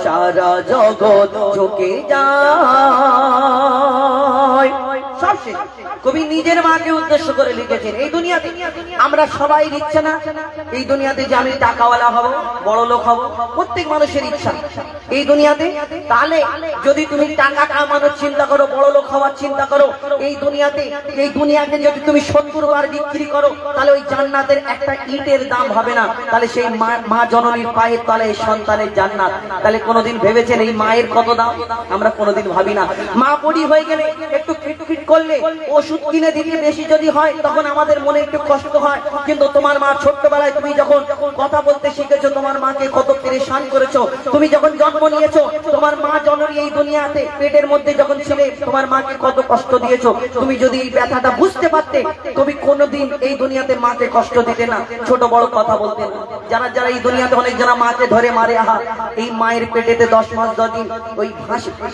S2: সারা জগৎ ঝুঁকে যায়। সব শেষ। কবি নিজের মাকে উদ্দেশ্য করে লিখেছেন এই দুনিয়াতে আমরা সবাই ইচ্ছা না এই দুনিয়াতে যে আমি টাকাওয়ালা হব, বড় লোক হব, প্রত্যেক মানুষের ইচ্ছা এই দুনিয়াতে। তাহলে যদি তুমি টাকা কামানোর চিন্তা করো, বড় লোক হওয়ার চিন্তা করো, এই দুনিয়াকে যদি তুমি 70 বার বিক্রি করো, তাহলে ওই জান্নাতের একটা ইটের দাম হবে না। তাহলে সেই মা জননীর পায়ের তলায় সন্তানের জান্নাত। তাহলে কোনোদিন ভেবেছেন এই মায়ের কত দাম? আমরা কোনোদিন ভাবি না। মা বুড়ি হয়ে গেলে একটু ফিটফিট করলে ওষুধ কিনে দিতে বেশি যদি হয় তখন আমাদের মনে একটু কষ্ট হয়। কিন্তু তোমার মা ছোট্টবেলায় তুমি যখন কথা বলতে শিখেছো, তোমার মাকে কত পেরেশান করেছো। তুমি যখন জন্ম নিয়েছো, তোমার মা জননী এই দুনিয়াতে পেটের মধ্যে যখন ছিলে, তোমার মাকে কত কষ্ট দিয়েছো। তুমি যদি এই ব্যথাটা বুঝতে পারতে, তুমি কোনোদিন এই দুনিয়াতে মাকে কষ্ট দিতে না, ছোট বড় কথা বলতে না। যারা যারা এই দুনিয়াতে অনেক যারা মাকে ধরে মারে, আহা এই মায়ের পেটেতে 10 মাস 10 দিন ওই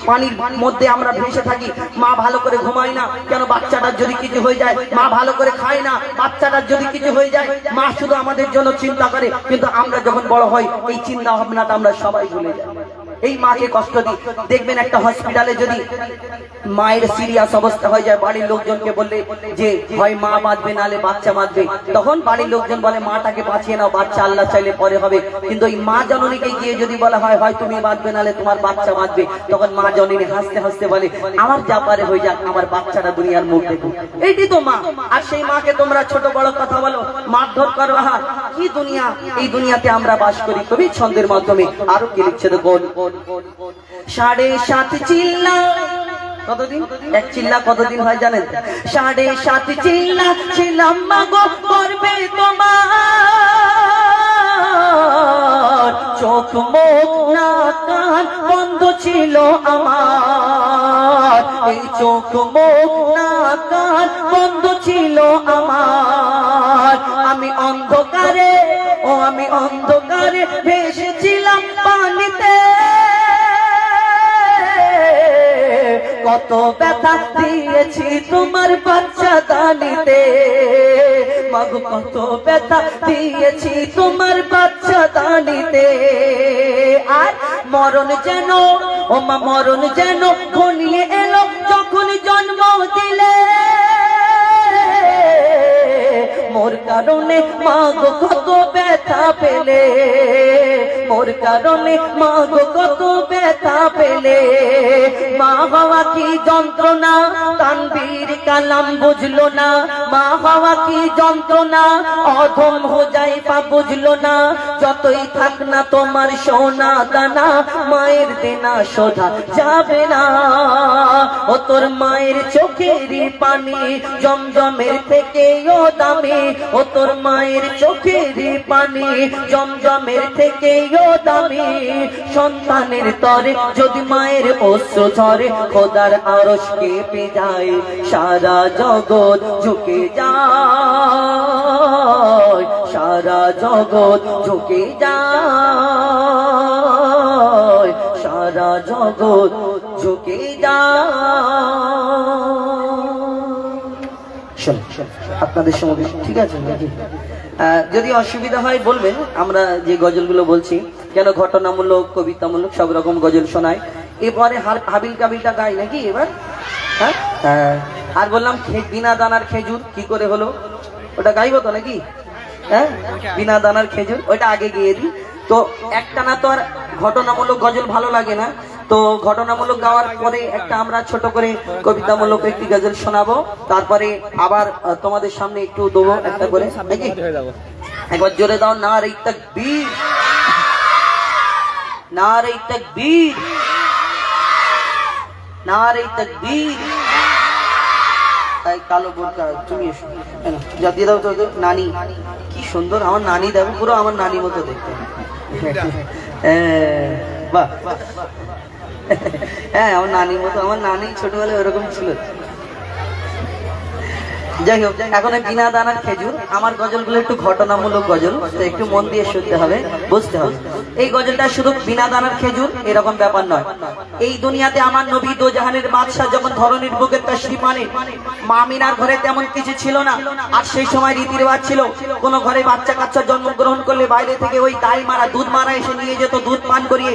S2: পানির মধ্যে আমরা ভেসে থাকি। মা ভালো করে ঘুমায় না কেন? বাচ্চাটার যদি কিছু হয়ে যায়। মা ভালো করে খায় না, বাচ্চাটার যদি কিছু হয়ে যায়। মা শুধু আমাদের জন্য চিন্তা করে, কিন্তু আমরা যখন বড় হই এই চিন্তা ভাবনাটা আমরা সবাই ভুলে যাই। এই মাকে কষ্ট দিই। দেখবেন একটা হসপিটালে যদি মায়ের সিরিয়াস অবস্থা হয়ে যায়, বাড়ির লোকজনকে বললে যে হয় মা বাঁচবে নালে বাচ্চা বাঁচবে, তখন বাড়ির লোকজন বলে মাটাকে বাঁচিয়ে নাও, বাচ্চা আল্লাহ চাইলে পরে হবে। কিন্তু ওই মা জননীকে গিয়ে যদি বলা হয় হয় তুমি বাঁচবে নালে তোমার বাচ্চা বাঁচবে, তখন মা জননী হাসতে হাসতে বলে আমার যা পারে হয়ে যাক, আমার বাচ্চাটা দুনিয়ার মুখ দেখুক। এইটি তো মা। আর সেই মাকে তোমরা ছোট বড় কথা বলো, মারধর করো। কি দুনিয়া, এই দুনিয়াতে আমরা বাস করি। কবি ছন্দের মাধ্যমে আরো কি লিখছে দেখুন, 7.5 চিল্লা কতদিন, এক চিল্লা কতদিন হয় জানেন? 7.5 চিল্লা ছিলাম মাগো করবে তোমার, চোখ মুখ না কান বন্ধ ছিল আমার, এই চোখ মুখ না কান বন্ধ ছিল আমার। আমি অন্ধকারে আমি অন্ধকারে ভেসেছিলাম পানিতে, কত ব্যথা দিয়েছি তোমার বাচ্চা দানিতে, মাগো কত ব্যথা দিয়েছি তোমার বাচ্চা দানিতে। আর মরণ যেন ও মা মরণ যেন ঘনিয়ে এলো যখন জন্ম দিলে, মোর কারণে মাগো কত ব্যথা পেলে, মোর কারণে মাগো কত ব্যথা পেলে। মা হওয়া কি যন্ত্রণা তানবীর কালাম বুঝলো না, মা হওয়া কি যন্ত্রণা অধম হুজাইফা বুঝলো না। যতই থাক না তোমার সোনা দানা, মায়ের দেনা শোধা যাবে না। ও তোর মায়ের চোখেরই পানি জমজমের থেকেও দামি, ও তোর মায়ের চোখেরই পানি জমজমের থেকেও দামি। সন্তানের তরে যদি মায়ের অশ্রু ঝরে, খোদার আরশ কেঁপে যায়, সারা জগৎ ঝুঁকে যায়, সারা জগৎ ঝুঁকে যায়, সারা জগৎ ঝুঁকে যায়। আপনাদের সঙ্গে ঠিক আছে নাকি? যদি অসুবিধা হয় বলবেন, আমরা যে গজলগুলো বলছি কেন ঘটনামূলক কবিতামূলক সব রকম গজল শোনায়। এবারে হাবিল কাবিলটা গাই নাকি এবার? হ্যাঁ, আর বললাম বিনা দানার খেজুর কি করে হলো, ওটা গাইবো তো নাকি? হ্যাঁ, বিনা দানার খেজুর ওইটা আগে গিয়ে দিই। তো একটা না তো আর ঘটনামূলক গজল ভালো লাগে না, তো ঘটনামূলক গাওয়ার পরে একটা আমরা ছোট করে কবিতামূলক একটি গজল শোনাবো, তারপরে আবার তোমাদের সামনে একটু দেবো একটা করে নাকি? একবার জোরে দাও নারে তাকবীর, নারে তাকবীর, নারে তাকবীর। তাই কালো বোরকা তুমি এসো, যা দিয়ে দাও তো নানি, কি সুন্দর আমার নানি, দেখো পুরো আমার নানি মতো দেখতে। বাহ, হ্যাঁ আমার নানির মতো, আমার নানি ছোটবেলায় ওরকম ছিল। যাই হোক, এখন বিনা দানার খেজুর, আমার গজলগুলো একটু ঘটনামূলক গজল, তো একটু মন দিয়ে শুনতে হবে, বুঝতে হবে। এই গজলটা শুধু বিনা দানার খেজুর এরকম ব্যাপার নয়। এই দুনিয়াতে আমার নবী দো জাহানের বাদশা যখন ধরনীর বুকে তাশরীফ আনে, মা আমিনার ঘরে তেমন কিছু ছিল না। আর সেই সময় রীতি রেওয়াজ ছিল, কোন ঘরে বাচ্চা কাচ্চা জন্মগ্রহণ করলে বাইরে থেকে ওই দাই মারা দুধ মারা এসে নিয়ে যেত, দুধ পান করিয়ে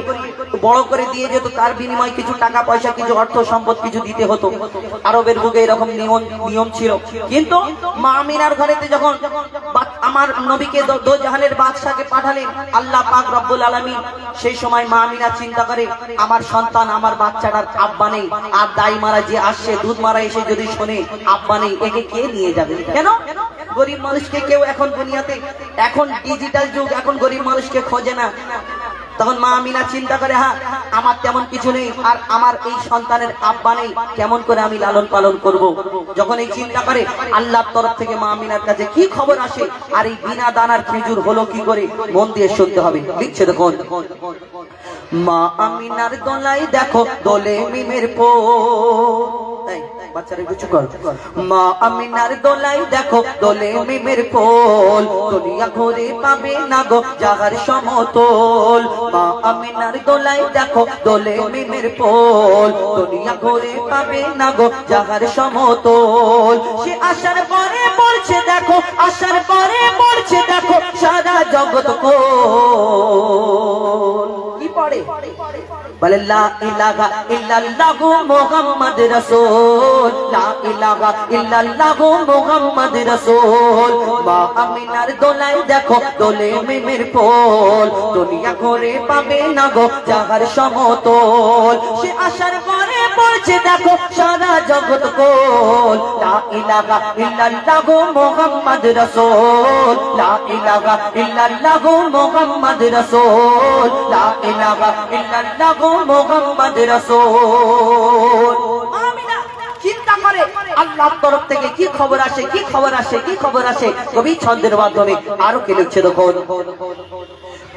S2: বড় করে দিয়ে যেত, তার বিনিময়ে কিছু টাকা পয়সা কিছু অর্থ সম্পদ কিছু দিতে হতো। আরবের বুকে এরকম নিয়ম ছিল। কিন্তু মা আমিনার ঘরেতে যখন আমার নবীকে দো জাহানের বাদশাকে পাঠালেন আল্লাহ পাক রব্বুল আলামিন, সেই সময় মা আমিনা চিন্তা করে আমার সন্তান আমার বাচ্চাটার আব্বা নেই, আর দাই মারা যে আসছে দুধ মারা এসে যদি শোনে আব্বা নেই, একে কে নিয়ে যাবে? কেন গরিব মানুষকে কেউ এখন দুনিয়াতে, এখন ডিজিটাল যুগ, এখন গরিব মানুষকে খোঁজে না। তখন মা আমিনা চিন্তা করে হ্যাঁ আমার তেমন কিছু নেই, আর আমার এই সন্তানের আব্বা নেই, কেমন করে আমি লালন পালন করব? যখন এই চিন্তা করে আল্লাহর তরফ থেকে মা আমিনার কাছে কি খবর আসে, আর এই বিনা দানার খেজুর হলো কি করে, মন দিয়ে শুনতে হবে। লিখছে দেখুন, মা আমিনার দোলাই দেখো দোলে মিমের পোল, বাচ্চারা কিছু কর, মা আমিনার দোলাই দেখো দোলে মিমের পোল, দুনিয়া ঘুরে পাবে না গো জাহার সমতল। মা আমিনার দোলাই দেখো দোলে মিমের পোল, দুনিয়া ঘুরে পাবে না গো জাহার সমতল। সে আসার পরে পড়ছে দেখো, আসার পরে পড়ছে দেখো সারা জগৎ কোল। কি পড়ে? বলে লা ইলাহা ইল্লাল্লাহু মুহাম্মদ রাসূল, লা ইলাহা ইল্লাল্লাহু মুহাম্মদ রাসূল। মা আমিনার দোলায় দেখো দোলে মিমের পোল, দুনিয়া ঘুরে পাবে না গো যাহার সমতল। সে আশার পরে পড়ছে দেখো সারা জগৎ কোল, লা ইলাহা ইল্লাল্লাহু মুহাম্মদ রাসূল, লা ইলাহা ইল্লাল্লাহু মুহাম্মদ রাসূল, লা ইলাহা ইল্লাল্লাহু মুহাম্মদ রাসূল। আমিনা চিন্তা করে আল্লাহর তরফ থেকে কি খবর আসে, কি খবর আসে, কি খবর আসে। কবি ছন্দের মাধ্যমে আরো কি লিখছে দেখুন।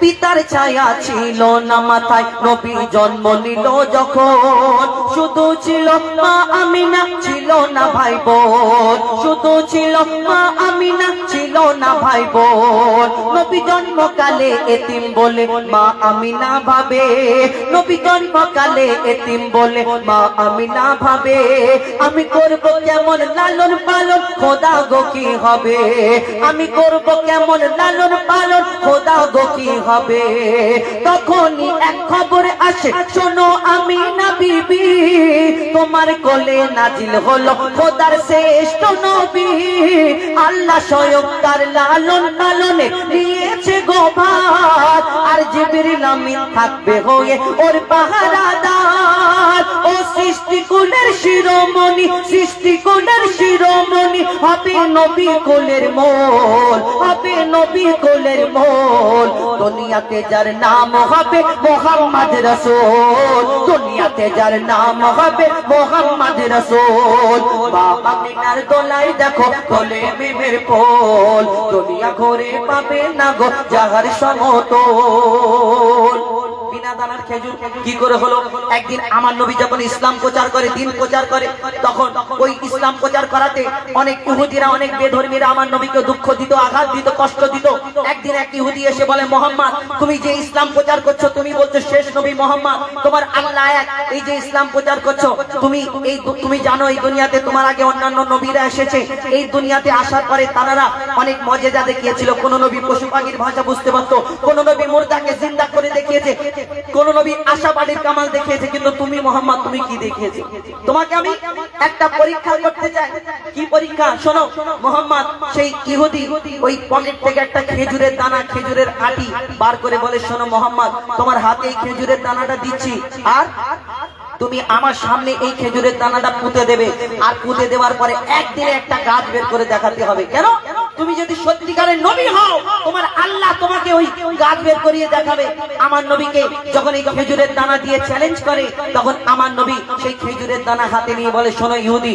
S2: পিতার ছায়া ছিল না মাথায় নবী জন্ম নিল যখন, শুধু ছিল মা আমিনা ছিল না ভাই বোন, শুধু ছিল মা আমিনা ছিল না ভাই বোন। নবী জন্মকালে এতিম বলে মা আমিনা ভাবে, নবী জন্মকালে এতিম বলে মা আমিনা ভাবে, আমি করব কেমন লালন পালন খোদা গো কি হবে, আমি করব কেমন লালন পালন খোদা গো কি হবে। তখনই এক খবর আসে শোনো আমিনা বিবি, তোমার কোলে নাজিল হলো খোদার শ্রেষ্ঠ নবী। আল্লাহ স্বয়ং তার লালন পালনে নিয়েছে গো ভার, আর জিবরিল আমিন থাকবে হয়ে ওর পাহারাদার। ও সৃষ্টিকুলের শিরোমণি, সৃষ্টিকুলের শিরোমণি হবে নবী কোলের মোল, হবে নবী কোলের মোল। দুনিয়াতে যার নাম হবে মুহাম্মদ রাসূল, দুনিয়াতে যার নাম হবে মুহাম্মদ রাসূল। মা আমিনার দোলায় দেখো দোলে মিমের পোল, দুনিয়া ঘুরে পাবে না গো যাহার সমতল। বিনা দানার খেজুর কি করে হলো? একদিন আমার নবী যখন ইসলাম প্রচার করে, দিন প্রচার করে, তখন ওই ইসলাম প্রচার করাতে অনেক ইহুদিরা, অনেক বেধর্মীরা আমার নবীকে দুঃখ দিত, আঘাত দিত, কষ্ট দিত। একদিন এক ইহুদি এসে বলে, মোহাম্মদ তুমি যে ইসলাম প্রচার করছো, তুমি বলছো শেষ নবী মোহাম্মদ, তোমার আল্লাহ এক, এই যে ইসলাম প্রচার করছো তুমি জানো এই দুনিয়াতে তোমার আগে অন্যান্য নবীরা এসেছে, এই দুনিয়াতে আসার পরে তারা অনেক মর্যাদা দেখিয়েছিল। কোন নবী পশু পাখির ভাষা বুঝতে পারতো, কোন নবী মুর্দাকে জিন্দা করে দেখিয়েছে, কোন নবী আশাবাদীর কামাল দেখিয়েছে, কিন্তু তুমি মোহাম্মদ তুমি কি দেখিয়েছো? তোমাকে আমি একটা পরীক্ষা করতে চাই। কি পরীক্ষা? শোনো মোহাম্মদ। সেই ইহুদি ওই পকেট থেকে একটা খেজুরের দানা, খেজুরের আটি বার করে বলে, শোনো মোহাম্মদ, তোমার হাতে এই খেজুরের দানাটা দিচ্ছি, আর তুমি আমার সামনে এই খেজুরের দানাটা পুঁতে দেবে, আর পুঁতে দেওয়ার পরে একদিনে একটা গাছ বের করে দেখাতে হবে। কেন? তুমি যদি সত্যিকারের নবী হও, তোমার আল্লাহ তোমাকে ওই গাছ বের করিয়ে দেখাবে। আমার নবীকে যখন এই খেজুরের দানা দিয়ে চ্যালেঞ্জ করে, তখন আমার নবী সেই খেজুরের দানা হাতে নিয়ে বলে, শোনো ইহুদি,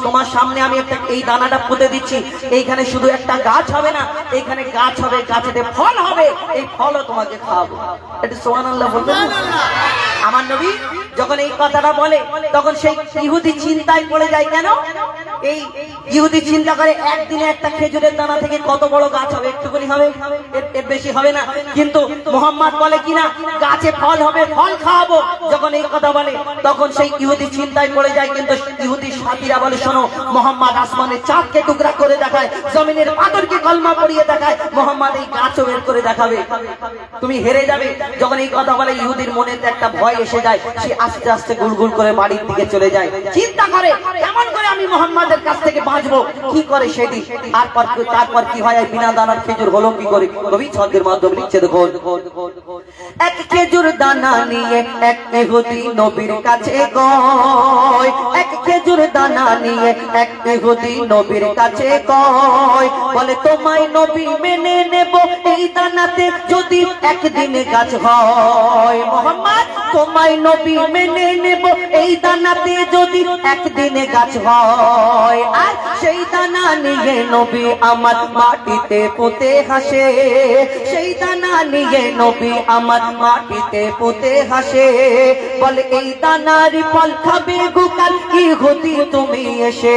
S2: তোমার সামনে আমি একটা এই দানাটা পুঁতে দিচ্ছি, এইখানে শুধু একটা গাছ হবে না, এইখানে গাছ হবে, গাছেতে ফল হবে, এই ফলও তোমাকে খাওয়াবো। এটা সুবহানাল্লাহ বলবেন না? আমার নবী যখন এই কথাটা বলে, তখন সেই ইহুদি চিন্তায় পড়ে যায়। কেন? এই ইহুদি চিন্তা করে একদিনে একটা খেজুরের দানা থেকে কত বড় গাছ হবে, একটুখানি হবে, এর বেশি হবে না। কিন্তু মোহাম্মদ বলে কিনা গাছে ফল হবে, ফল খাওয়াবো। যখন এই কথা বলে, তখন সেই ইহুদি চিন্তায় পড়ে যায়। কিন্তু ইহুদির সাথীরা বলে, শোনো মোহাম্মদ আসমানের চাঁদকে টুকরা করে দেখায়, জমিনের পাথরকে কলমা পড়িয়ে দেখায়, মোহাম্মদ এই গাছও বের করে দেখাবে, তুমি হেরে যাবে। যখন এই কথা বলে, ইহুদির মনে একটা ভয় এসে যায়, সে আস্তে আস্তে গুলগুল করে বাড়ির দিকে চলে যায়। চিন্তা করে কেমন করে আমি মোহাম্মদের কাছ থেকে বাঁচবো, কি করে সেদিন। তারপর কি হয়? বিনা দানার খেজুর হলো কি করে? কবি ছন্দের মাধ্যমে লিখছে দেখো। এক খেজুর দানা নিয়ে এক ইহুদি নবীর কাছে গয়, এক খেজুর দানা নিয়ে এক ইহুদি নবীর কাছে গয়, বলে তোমায় নবী মেনে নেব এই দানাতে যদি একদিনে গাছ হয়। মোহাম্মদ তোমায় নবী মেনে নেব এই দানাতে যদি একদিনে গাছ হয়। আর সেই দানা নিয়ে নবী আমার মাটিতে পুঁতে হাসে, সেই দানা নিয়ে নবী আমার মাটিতে পুঁতে হাসে, বলে এই দানার ফল খাবে গোকাল ইহুদি তুমি এসে,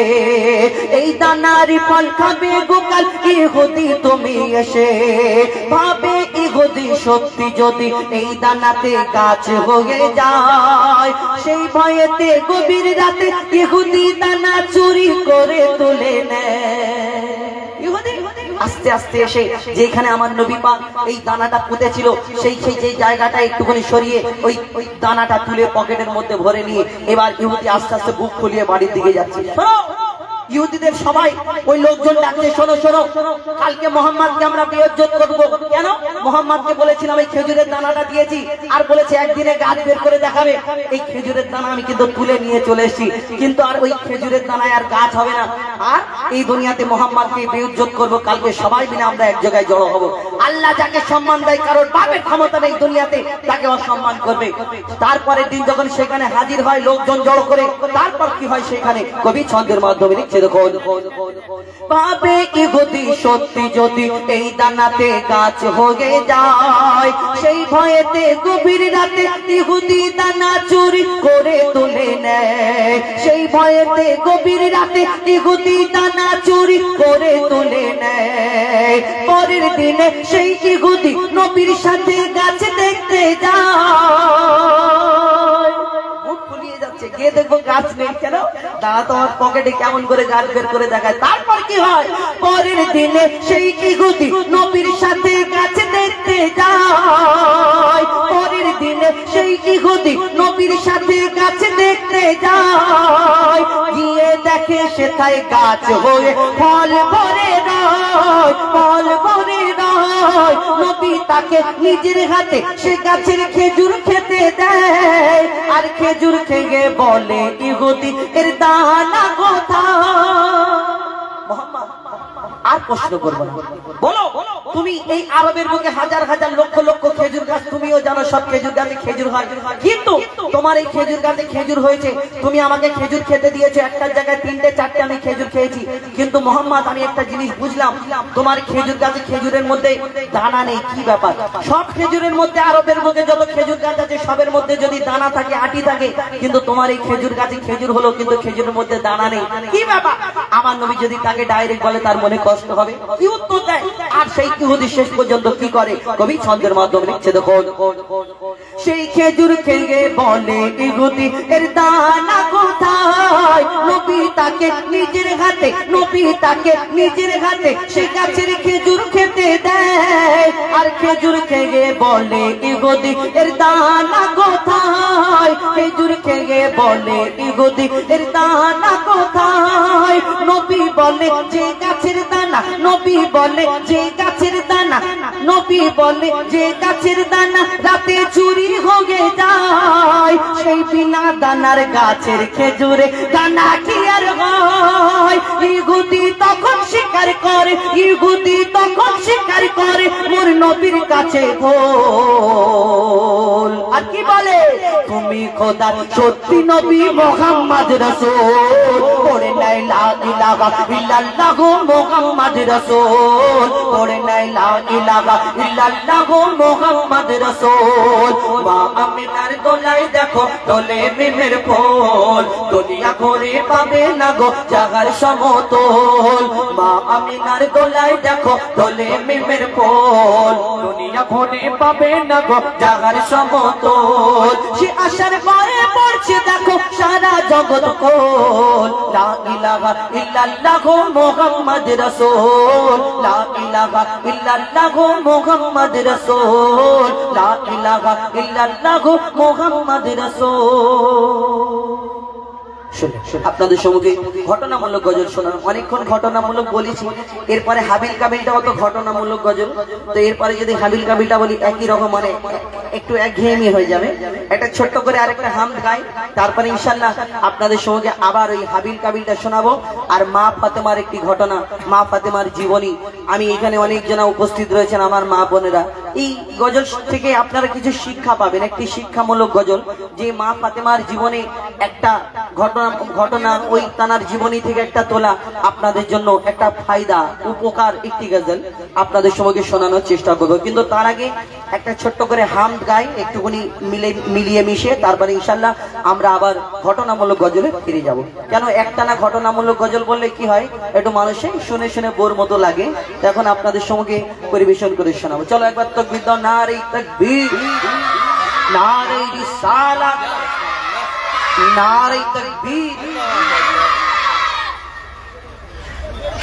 S2: এই দানার ফল খাবে গোকাল ইহুদি তুমি এসে। ভাবে ইহুদি সত্যি যদি এই দানাতে গাছ হয়ে যায়, সেই ভয়েতে গভীর রাতে ইহুদি দানা চুরি করে তুলে নেয়। ইহুদি আস্তে আস্তে এসে যেখানে আমার নবী পাক এই দানাটা পুঁতেছিল সেই যে জায়গাটা একটুখানি সরিয়ে ওই দানাটা তুলে পকেটের মধ্যে ভরে নিয়ে এবার ইহুদি আস্তে আস্তে বুক খুলিয়ে বাড়ির দিকে যাচ্ছে। ইহুদিদের সবাই ওই লোকজন ডাকছে, শোনো শোনো, কালকে মোহাম্মদকে আমরা বেইজ্জত করব। কেন? মোহাম্মদকে বলেছিলাম এই খেজুরের দানাটা দিয়েছি, আর বলেছে একদিনে গাছ বের করে দেখাবে। এই খেজুরের দানা আমি কিন্তু তুলে নিয়ে চলে এসেছি, কিন্তু আর ওই খেজুরের দানায় আর গাছ হবে না। আর এই দুনিয়াতে মোহাম্মদকে বেইজ্জত করব, কালকে সবাই মিলে আমরা এক জায়গায় জড়ো হব। আল্লাহ যাকে সম্মান দেয়, কারোর বাপের ক্ষমতা নেই দুনিয়াতে, তাকে অসম্মান করবে। তারপরের দিন যখন সেখানে হাজির হয় লোকজন জড়ো করে, তারপর কি হয় সেখানে কবি ছন্দের মাধ্যমে লিখছে, পাবে ইহুদি সত্যি যদি এই দানাতে গাছ হয়ে যায়, সেই ভয়েতে গভীর রাতে ইহুদি দানা চুরি করে তুলে নেয়। সেই ভয়েতে গভীর রাতে ইহুদি দানা চুরি করে তুলে নেয়। পরের দিনে সেই ইহুদি নবীর সাথে গাছ দেখতে যায়। গিয়ে দেখবো গাছ নেই, কেন? দাদা তোমার পকেটে কেমন করে গাছ বের করে দেখায়। তারপর কি হয়? পরের দিনে সেই ইহুদি নবীর সাথে গাছ দেখতে যায়। পরের দিনে সেই ইহুদি নবীর সাথে গাছ দেখতে যায়। গিয়ে দেখে সেথায় গাছ হয়ে ফল ভরে রয়, ফল ভরে রয়। নবী তাকে নিজের হাতে সে গাছের খেজুর খেতে দেয়, আর খেজুর খেয়ে বলে ইহুদি এর দানা কোথায়? মোহাম্মদ আর প্রশ্ন করবো না, বলো তুমি এই আরবের বুকে হাজার হাজার লক্ষ লক্ষ খেজুর গাছ, তুমিও জানো সব খেজুর গাছে খেজুর হয়, কিন্তু তোমার এই খেজুর গাছে খেজুর হয়েছে, তুমি আমাকে খেজুর খেতে দিয়েছো, একটার জায়গায় তিনটে চারটে আমি খেজুর খেয়েছি। কিন্তু মোহাম্মদ আমি একটা জিনিস বুঝলাম, তোমার খেজুর গাছে খেজুরের মধ্যে দানা নেই, কি ব্যাপার? সব খেজুরের মধ্যে আরবের বুকে যত খেজুর গাছ আছে সবের মধ্যে যদি দানা থাকে, আটি থাকে, কিন্তু তোমার এই খেজুর গাছে খেজুর হলো কিন্তু খেজুরের মধ্যে দানা নেই, কি ব্যাপার? আমার নবী যদি তাকে ডাইরেক্ট বলে তার মনে কষ্ট হবে, কি উত্তর দেয়? আর সেই ইহুদি শেষ পর্যন্ত কি করে কবি ছন্দের মাধ্যমে লিখছে, দেখো সেই খেজুর খেয়ে বলে ইহুদি এর দানা কোথায়? নবী তাকে নিজের হাতে, নবী তাকে নিজের হাতে সে গাছের খেজুর খেতে দেয়, আর খেজুর খেয়ে বলে ইহুদি এর দানা কোথায়? খেজুর খেয়ে বলে ইহুদি এর দানা কোথায়? নবী বলে যে গাছের দানা, নবী বলে যে গাছের দানা, নবী বলে যে গাছের দানা রাতে চুরি হয়ে যায়, সেই বিনা দানার গাছের খেজুরে দানা কি আর হয়? ইহুদি তখন স্বীকার করে, ইহুদি তখন স্বীকার করে মোর নবীর কাছে ভুল। আর কি বলে? তুমি খোদার সত্যি নবী মুহাম্মদ রাসূল, পড়ে নাই লা ইলাহা ইল্লাল্লাহু মুহাম্মদ রাসূল, পড়ে নাই লা ইলাহা ইল্লাল্লাহু মুহাম্মদ রাসূল। মা আমিনার গলায় দেখো দোলে মিমের ফুল, দুনিয়া ঘুরে পাবে না গো জাগার সমতল। মা আমিনার গলায় দেখো দোলে মিমের ফুল, দুনিয়া ঘুরে পাবে না গো জাগার সমতল। সে আসার পরে পড়ছে দেখো সারা জগৎ কোল, লা ইলাহা ইল্লাল্লাহু মুহাম্মদ রাসূল, লা ইলাহা ইল্লাল্লাহু মুহাম্মদ রাসূল, লা ইলাহা ইল্লাল্লাহু মুহাম্মদ রাসূল। আপনাদের সম্মুখে ঘটনামূলক গজল শোনানো, অনেকক্ষণ ঘটনামূলক বলেছি, এরপরে হাবিল কাবিলটাও তো ঘটনামূলক গজল, তো এরপরে যদি হাবিল কাবিলটা বলি একই রকম মানে একটু একঘেয়েমি হয়ে যাবে। একটা ছোট্ট করে আরেকটা হামদ গাই, তারপরে ইনশাল্লাহ আপনাদের সঙ্গে আবার ওই হাবিল কাবিলটা শোনাবো। আর মা ফাতেমার একটি ঘটনা, মা ফাতেমার জীবনী, আমি এখানে অনেক জনা উপস্থিত রয়েছেন আমার মা বোনেরা, এই গজল থেকে আপনারা কিছু শিক্ষা পাবেন, একটি শিক্ষামূলক গজল, যে মা ফাতেমার জীবনে একটা ঘটনা ওই তানার জীবনী থেকে একটা তোলা, আপনাদের জন্য একটা ফায়দা উপকার একটি গজল আপনাদের সঙ্গে শোনানোর চেষ্টা করবো। কিন্তু তার আগে একটা ছোট্ট করে হামদ গাই একটুখানি মিলিয়ে মিশে, তারপরে ইনশাল্লাহ আমরা আবার ঘটনামূলক গজলে ফিরে যাব। কেন একটানা ঘটনামূলক গজল বললে কি হয়, একটু মানুষে শুনে শুনে বোর মতো লাগে, এখন আপনাদের সঙ্গে পরিবেশন করে শোনাবো। চলো একবার তাকবীর দাও, নারে তাকবীর, নারে রিসালাত, নারে তাকবীর।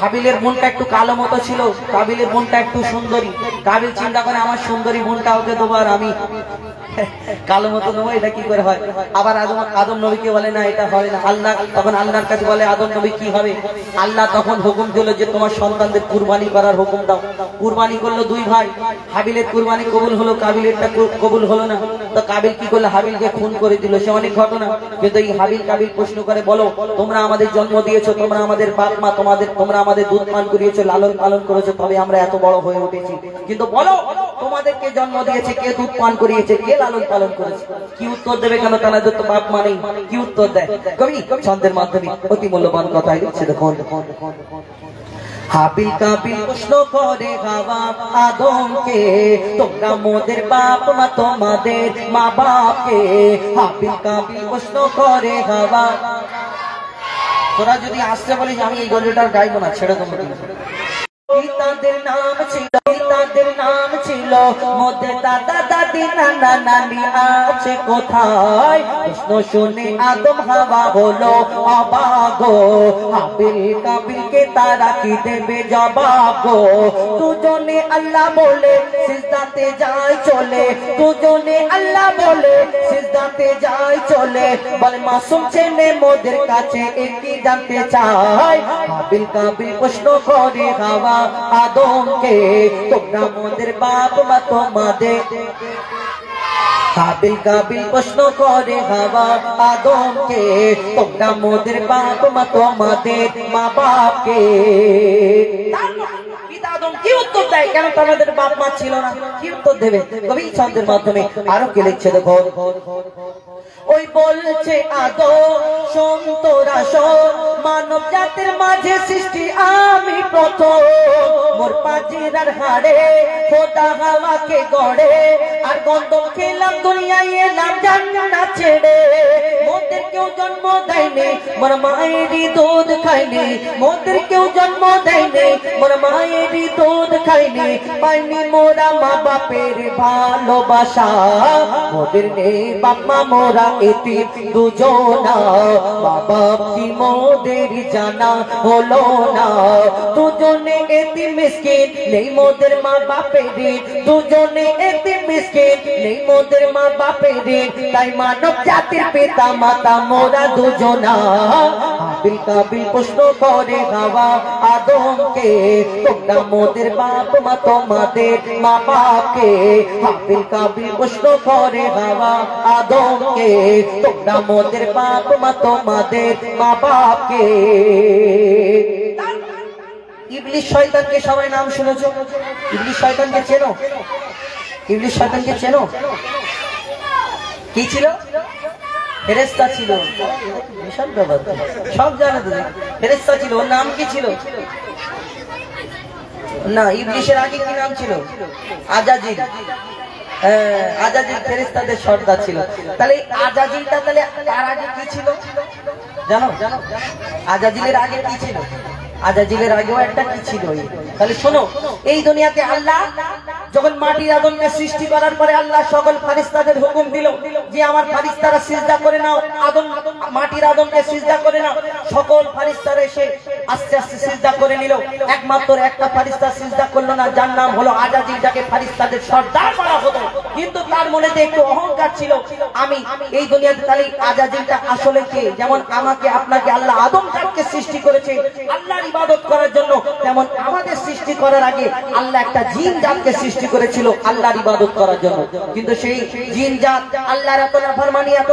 S4: হাবিলের বোনটা একটু কালো মতো ছিল, কাবিলের বোনটা একটু সুন্দরী। কাবিল চিন্তা করে আমার সুন্দরী বোনটা ওকে দেবো আর আমি কালো মতো নেবো, এটা কি করে হয়? আবার আদম নবীকে বলে না, এটা হয় না। আল্লাহ তখন আল্লাহর কাছে বলে আদম নবী কি হবে? আল্লাহ তখন হুকুম দিল যে তোমার সন্তানদের কুরবানি করার হুকুম দাও। কুরবানি করলো দুই ভাই, হাবিলের কুরবানি কবুল হলো, কাবিলেরটা কবুল হলো না। তো কাবিল কি করলো? হাবিলকে খুন করে দিল। সে অনেক ঘটনা, কিন্তু এই হাবিল কাবিল প্রশ্ন করে, বলো তোমরা আমাদের জন্ম দিয়েছো, তোমরা আমাদের বাপ মা, তোমরা আমাদের দুধ পান করিয়েছো, লালন পালন করেছো, তবে আমরা এত বড় হয়ে উঠেছি। কিন্তু বলো তোমাদেরকে জন্ম দিয়েছে কে, দুধ পান করিয়েছে কে, লালন পালন করেছে? কি উত্তর দেবে? কেন তাদের তো বাপ মা নেই। কি উত্তর দেয় কবি ছন্দের মাধ্যমে? অতি মূল্যবান কথাই লিখছে, দেখুন। হাবিল কাবিল প্রশ্ন করে হাওয়া আদমকে, তোমরা মোদের বাপ মা, তোমাদের মা বাপকে। হাবিল কাবিল প্রশ্ন করে হাওয়া। তোরা যদি আসতে বলিস আমি এই গল্পটা গাইবো না, ছেড়ে দেবো। পিতাদের নাম ছিল, পিতাদের নাম ছিল মোদের দাদা দাদি নানা নানি আছে কোথায়? প্রশ্ন শুনে আদম হাওয়া হলো অবাক গো। হাবিল কাবিলকে তারা কি দেবে জবাব গো? দুজনে আল্লাহ বলে সিজদাতে যায় চলে, দুজনে আল্লাহ বলে সিজদাতে যায় চলে। বলে মাসুম ছেলে মোদের কাছে একই জানতে চায়। হাবিল কাবিল প্রশ্ন করে হাওয়া আদমকে, তোমরা মোদের বাপ মা, তোমাদের। হাবিল কাবিল প্রশ্ন করে হাওয়া আদমকে, তোমরা মোদের বাপ মা, তোমাদের মা বাপকে। আদম কি উত্তর দেয়? কেন তোমাদের বাপ মা ছিল না? কি উত্তর দেবে? কবি ছন্দের মাধ্যমে আরো কে লিখছে, দেখো। ওই বলছে আদম শোন তোরা শোন, মানব জাতির মাঝে সৃষ্টি আমি প্রথম। মোর পাজিরার হাড়ে খোদা হাওয়াকে গড়ে, আর গন্ধ খেলাম দুনিয়ায় এলাম জান্নাত ছেড়ে। মোদের কেউ জন্ম দেয়নি, মোর মায়েরই দুধ খাইনি। মোদের কেউ জন্ম দেয়নি, মোর মায়েরই দুধ খাইনি। পাইনি মোরা মা বাপের ভালোবাসা, মোদের নেই বাপ মা, মোরা এতিম দুজনা। মা বাপ কি মোদের জানা হলো না, দুজনে এতিম মিসকিন নেই মোদের মা বাপের। দুজনে এতিম মিসকিন নেই মোদের মা বাপের। তাই মানব জাতির পিতা মাতা মোরা দুজনা। হাবিল কাবিল প্রশ্ন করে হাওয়া আদমকে, তোমরা মোদের বাপ মা, তোমাদের মা বাপকে। হাবিল কাবিল প্রশ্ন করে হাওয়া আদমকে, তোমরা মোদের বাপ মা, তোমাদের মা বাপকে। ইবলিস শয়তানকে সবাই নাম শুনেছো? ইবলিস শয়তানকে চেনো? ইবলিস শয়তানকে চেনো? কি ছিল? ফেরেশতা ছিল। বিশাল ব্যাপার, সব জানে তো। ফেরেশতা ছিল। ওর নাম কি ছিল? না, ইবলিসের আগে কি নাম ছিল? আজাজিল। আজাজিল ফেরেশতাদের সর্দার ছিল। তাহলে আজাজিলটা তাহলে তার আগে কি ছিল জানো? আজাজিলের আগে কি ছিল? আজাজিলের আগেও একটা কি ছিল? তাহলে শোনো, এই দুনিয়াতে আল্লাহ যখন মাটির আদমকে সৃষ্টি করার পরে আল্লাহ সকল ফারিস্তাদের হুকুম দিল যে আমার ফারিস্তারা সিজদা করে নাও, আদম মাটির আদমকে সিজদা করে নাও। সকল ফারিস্তারা এসে আস্তে আস্তে সিজদা করে নিল। একমাত্র একটা ফারিস্তা সিজদা করলো না, যার নাম হলো আজাজিল, যাকে ফারিস্তাদের সর্দার বলা হতো। কিন্তু তার মনেতে একটু অহংকার ছিল, আমি এই দুনিয়াতে। তাহলে আজাজিলটা আসলে কে? যেমন আমাকে আপনাকে আল্লাহ আদম জাতকে সৃষ্টি করেছে আল্লাহর ইবাদত করার জন্য, তেমন আমাদের সৃষ্টি করার আগে আল্লাহ একটা জিন জাতকে সৃষ্টি করেছিল আল্লাহর ইবাদত করার জন্য। কিন্তু সেই জিন জাত আল্লাহর এত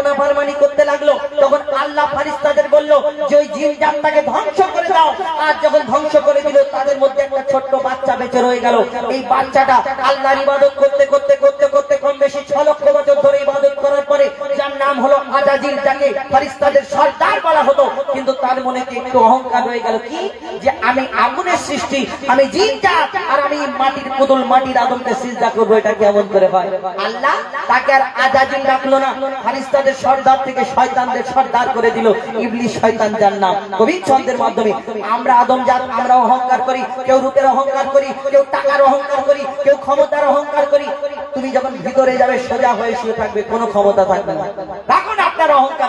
S4: নাফরমানি করতে লাগলো। তখন আল্লাহ ফারিস্তাদের বলল যে ওই জিন জাতটাকে ধ্বংস করে দাও। আর যখন ধ্বংস করে দিল, তাদের মধ্যে একটা ছোট্ট বাচ্চা বেঁচে রয়ে গেল। এই বাচ্চাটা আল্লাহর ইবাদত করতে করতে করতে করতে কম বেশি 6 লক্ষ বছর ধরে ইবাদত করার পরে, যার নাম হলো আজাজিল, যাকে ফারিস্তাদের সর্দার বলা হতো। কিন্তু তার মনে একটু অহংকার হয়ে গেল, কি যে আমি আগুনের সৃষ্টি, আমি জিন জাত, আর আমি মাটির পুতুল, মাটির আদমকে সিজদা করবো। এটা কেমন করে হয়? আল্লাহ তাকে আর আজাজিল রাখলো না, ফারিস্তাদের সর্দার থেকে শয়তানদের সর্দার করে দিল, ইবলিস শয়তান যার নাম। কবি ছন্দের মাধ্যমে আমরা আদম জাত, আমরা অহংকার করি। কেউ রূপের অহংকার করি, কেউ টাকার অহংকার করি, কেউ ক্ষমতার অহংকার করি। তুমি যখন ভিতরে যাবে সোজা হয়ে শুয়ে থাকবে, কোনো ক্ষমতা থাকবে না। তখন আপনার অহংকার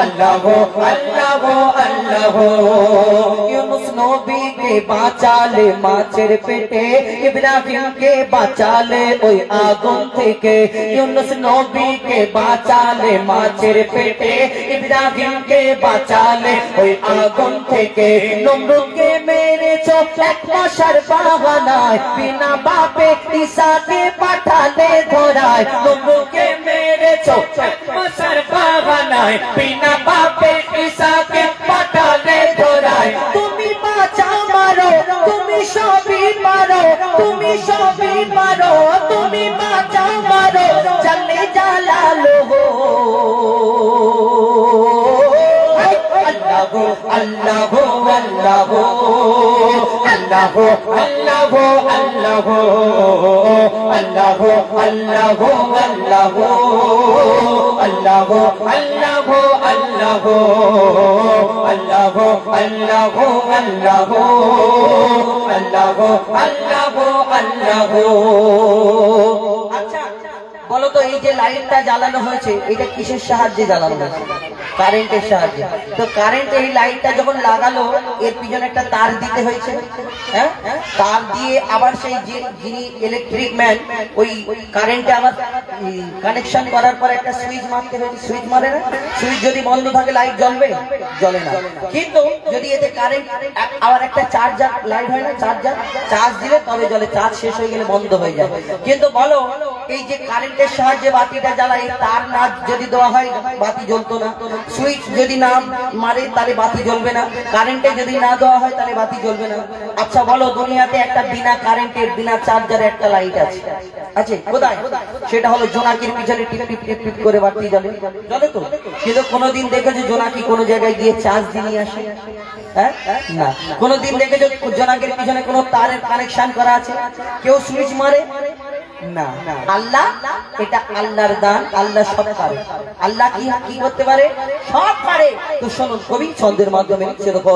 S2: अल्लाह अल्लाह अल्लाह यूनुस नबी के बाँचाले माছের পেটে ইব্রাহিম কে বাঁচালে ওই আগুন থেকে यूनुस नबी के বাঁচালে মাছের পেটে ইব্রাহিম কে বাঁচালে ওই আগুন থেকে নমরুদ কে মেরেছো এক মশার বাহানায় বিনা বাপে ঈসাকে পাঠালে ধরায় নমরুদ কে মেরেছো এক মশার বাহানায় বিনা বাপে ঈসাকে পাঠালে ধরায় তুমি বাঁচাও মারো তুমি সবই পারো তুমি সবই পারো তুমি বাঁচাও মারো চলে জালালহু अल्लाह अल्लाह अल्लाह अल्लाह अल्लाह अल्लाह अल्लाह अल्लाह अल्लाह अल्लाह अल्लाह अल्लाह अल्लाह अल्लाह अल्लाह अल्लाह अल्लाह अच्छा বলো তো এই যে লাইটটা জ্বালানো হয়েছে এটা কিসের সাহায্যে জ্বালানো হয়েছে কারেন্টের সাহায্যে তো কারেন্ট এই লাইটটা যখন লাগালো এর পিছনে একটা তার দিতে হয়েছে হ্যাঁ তার দিয়ে আবার সেই যে যিনি ইলেকট্রিক ম্যান ওই কারেন্টে আবার কানেকশন করার পর একটা সুইচ মারতে হয়েছে সুইচ মারে না সুইচ যদি বন্ধ থাকে লাইট জ্বলবে জ্বলে না কিন্তু যদি এতে কারেন্ট আবার একটা চার্জার লাইট হয় না চার্জার চার্জ দিলে তবে জ্বলে চার্জ শেষ হয়ে গেলে বন্ধ হয়ে যায় কিন্তু বলো এই যে কারেন্টের সাহায্যে বাতিটা জ্বালাই তার না যদি দেওয়া হয় বাতি জ্বলতো না সুইচ যদি না মারে তাহলে বাতি জ্বলবে না কারেন্টে যদি না দেওয়া হয় তাহলে বাতি জ্বলবে না আচ্ছা বলো দুনিয়াতে একটা বিনা কারেন্টের বিনা চার্জারে একটা লাইট আছে আছে কোথায় সেটা হলো জোনাকির পিছনে টিপ টিপ টিপ টিপ করে বাতি জ্বলে জ্বলে তো কিন্তু কোনোদিন দেখেছো জোনাকি কোনো জায়গায় গিয়ে চার্জ দিয়ে আসে হ্যাঁ না কোনোদিন দেখেছো জোনাকির পিছনে কোনো তারের কানেকশন করা আছে কেউ সুইচ মারে না আল্লাহ এটা আল্লাহর দান আল্লাহ সব পারে আল্লাহ কি করতে পারে সব পারে তো শুনুন কবি ছন্দের মাধ্যমে লিখছে দেখো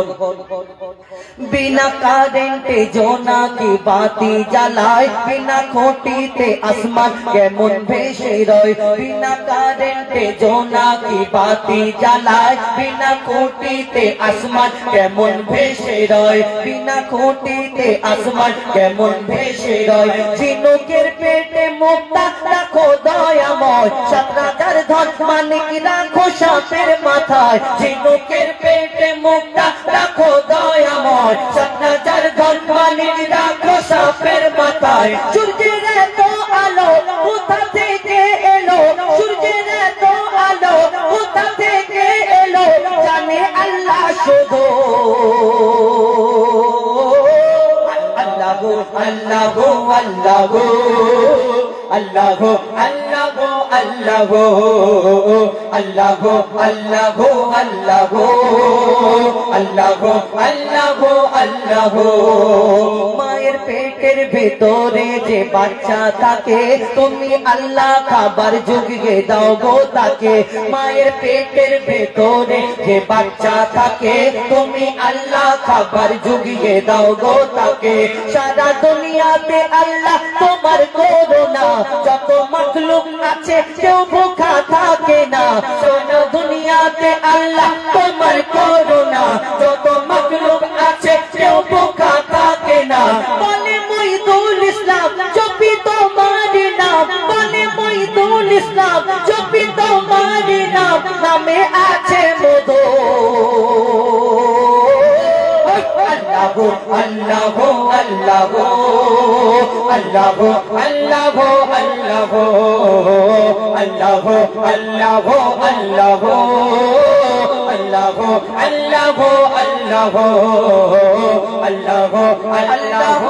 S2: বিনা কারেন্টে জোনাকি বাতি জ্বালায় বিনা খুঁটিতে আসমান কেমন ভেসে রয় বিনা কারেন্টে জোনাকি বাতি জ্বালায় বিনা খুঁটিতে আসমান কেমন ভেসে রয় বিনা খুঁটিতে আসমান কেমন ভেসে রয় ঝিনুকের পেটে মুক্তা রাখো দয়াময় সাতরাজার ধন মানিক রাখো সাপের মাথায় ঝিনুকের পেটে মুক্তা রাখো দয়াময় সাতরাজার ধন মানিক রাখো সাপের মাথায় সূর্যের এত আলো কোথা থেকে এলো সূর্যের এত আলো কোথা থেকে এলো জানে আল্লাহ শুধু अल्लाह अल्लाह अल्लाह अल्लाह अल्लाह अल्लाह अल्लाह अल्लाह अल्लाह अल्लाह মায়ের পেটের ভেতরে যে বাচ্চা থাকে তুমি আল্লাহ খাবার জুগিয়ে দাও গো তাকে মায়ের পেটের ভেতরে যে বাচ্চা থাকে তুমি আল্লাহ খাবার জুগিয়ে দাও গো তাকে সারা দুনিয়াতে আল্লাহ তোমার করুণা যত মাখলুক আছে কেউ ভুখা থাকে না সারা দুনিয়াতে আল্লাহ তোমার করুণা যত মাখলুক আছে কেউ ভুখা থাকে না বলে মঈদুল ইসলাম জপি তোমার নাম বলে মঈদুল ইসলাম জপি তোমার নাম নামে আছে মধু अल्लाह अल्लाह अल्लाह अल्लाह अल्लाह अल्लाह अल्लाह अल्लाह अल्लाह अल्लाह अल्लाह अल्लाह अल्लाह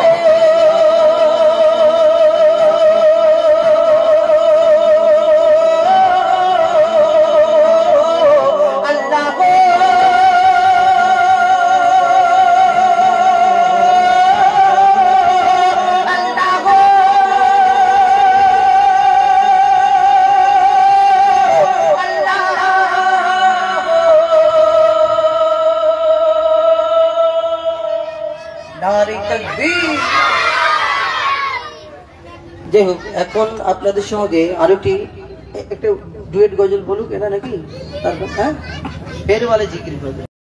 S2: যাই হোক এখন আপনাদের সঙ্গে আরো একটা ডুয়েট গজল বলুক এটা নাকি তারপর হ্যাঁ
S4: फिर वाले जिक्र कर दो।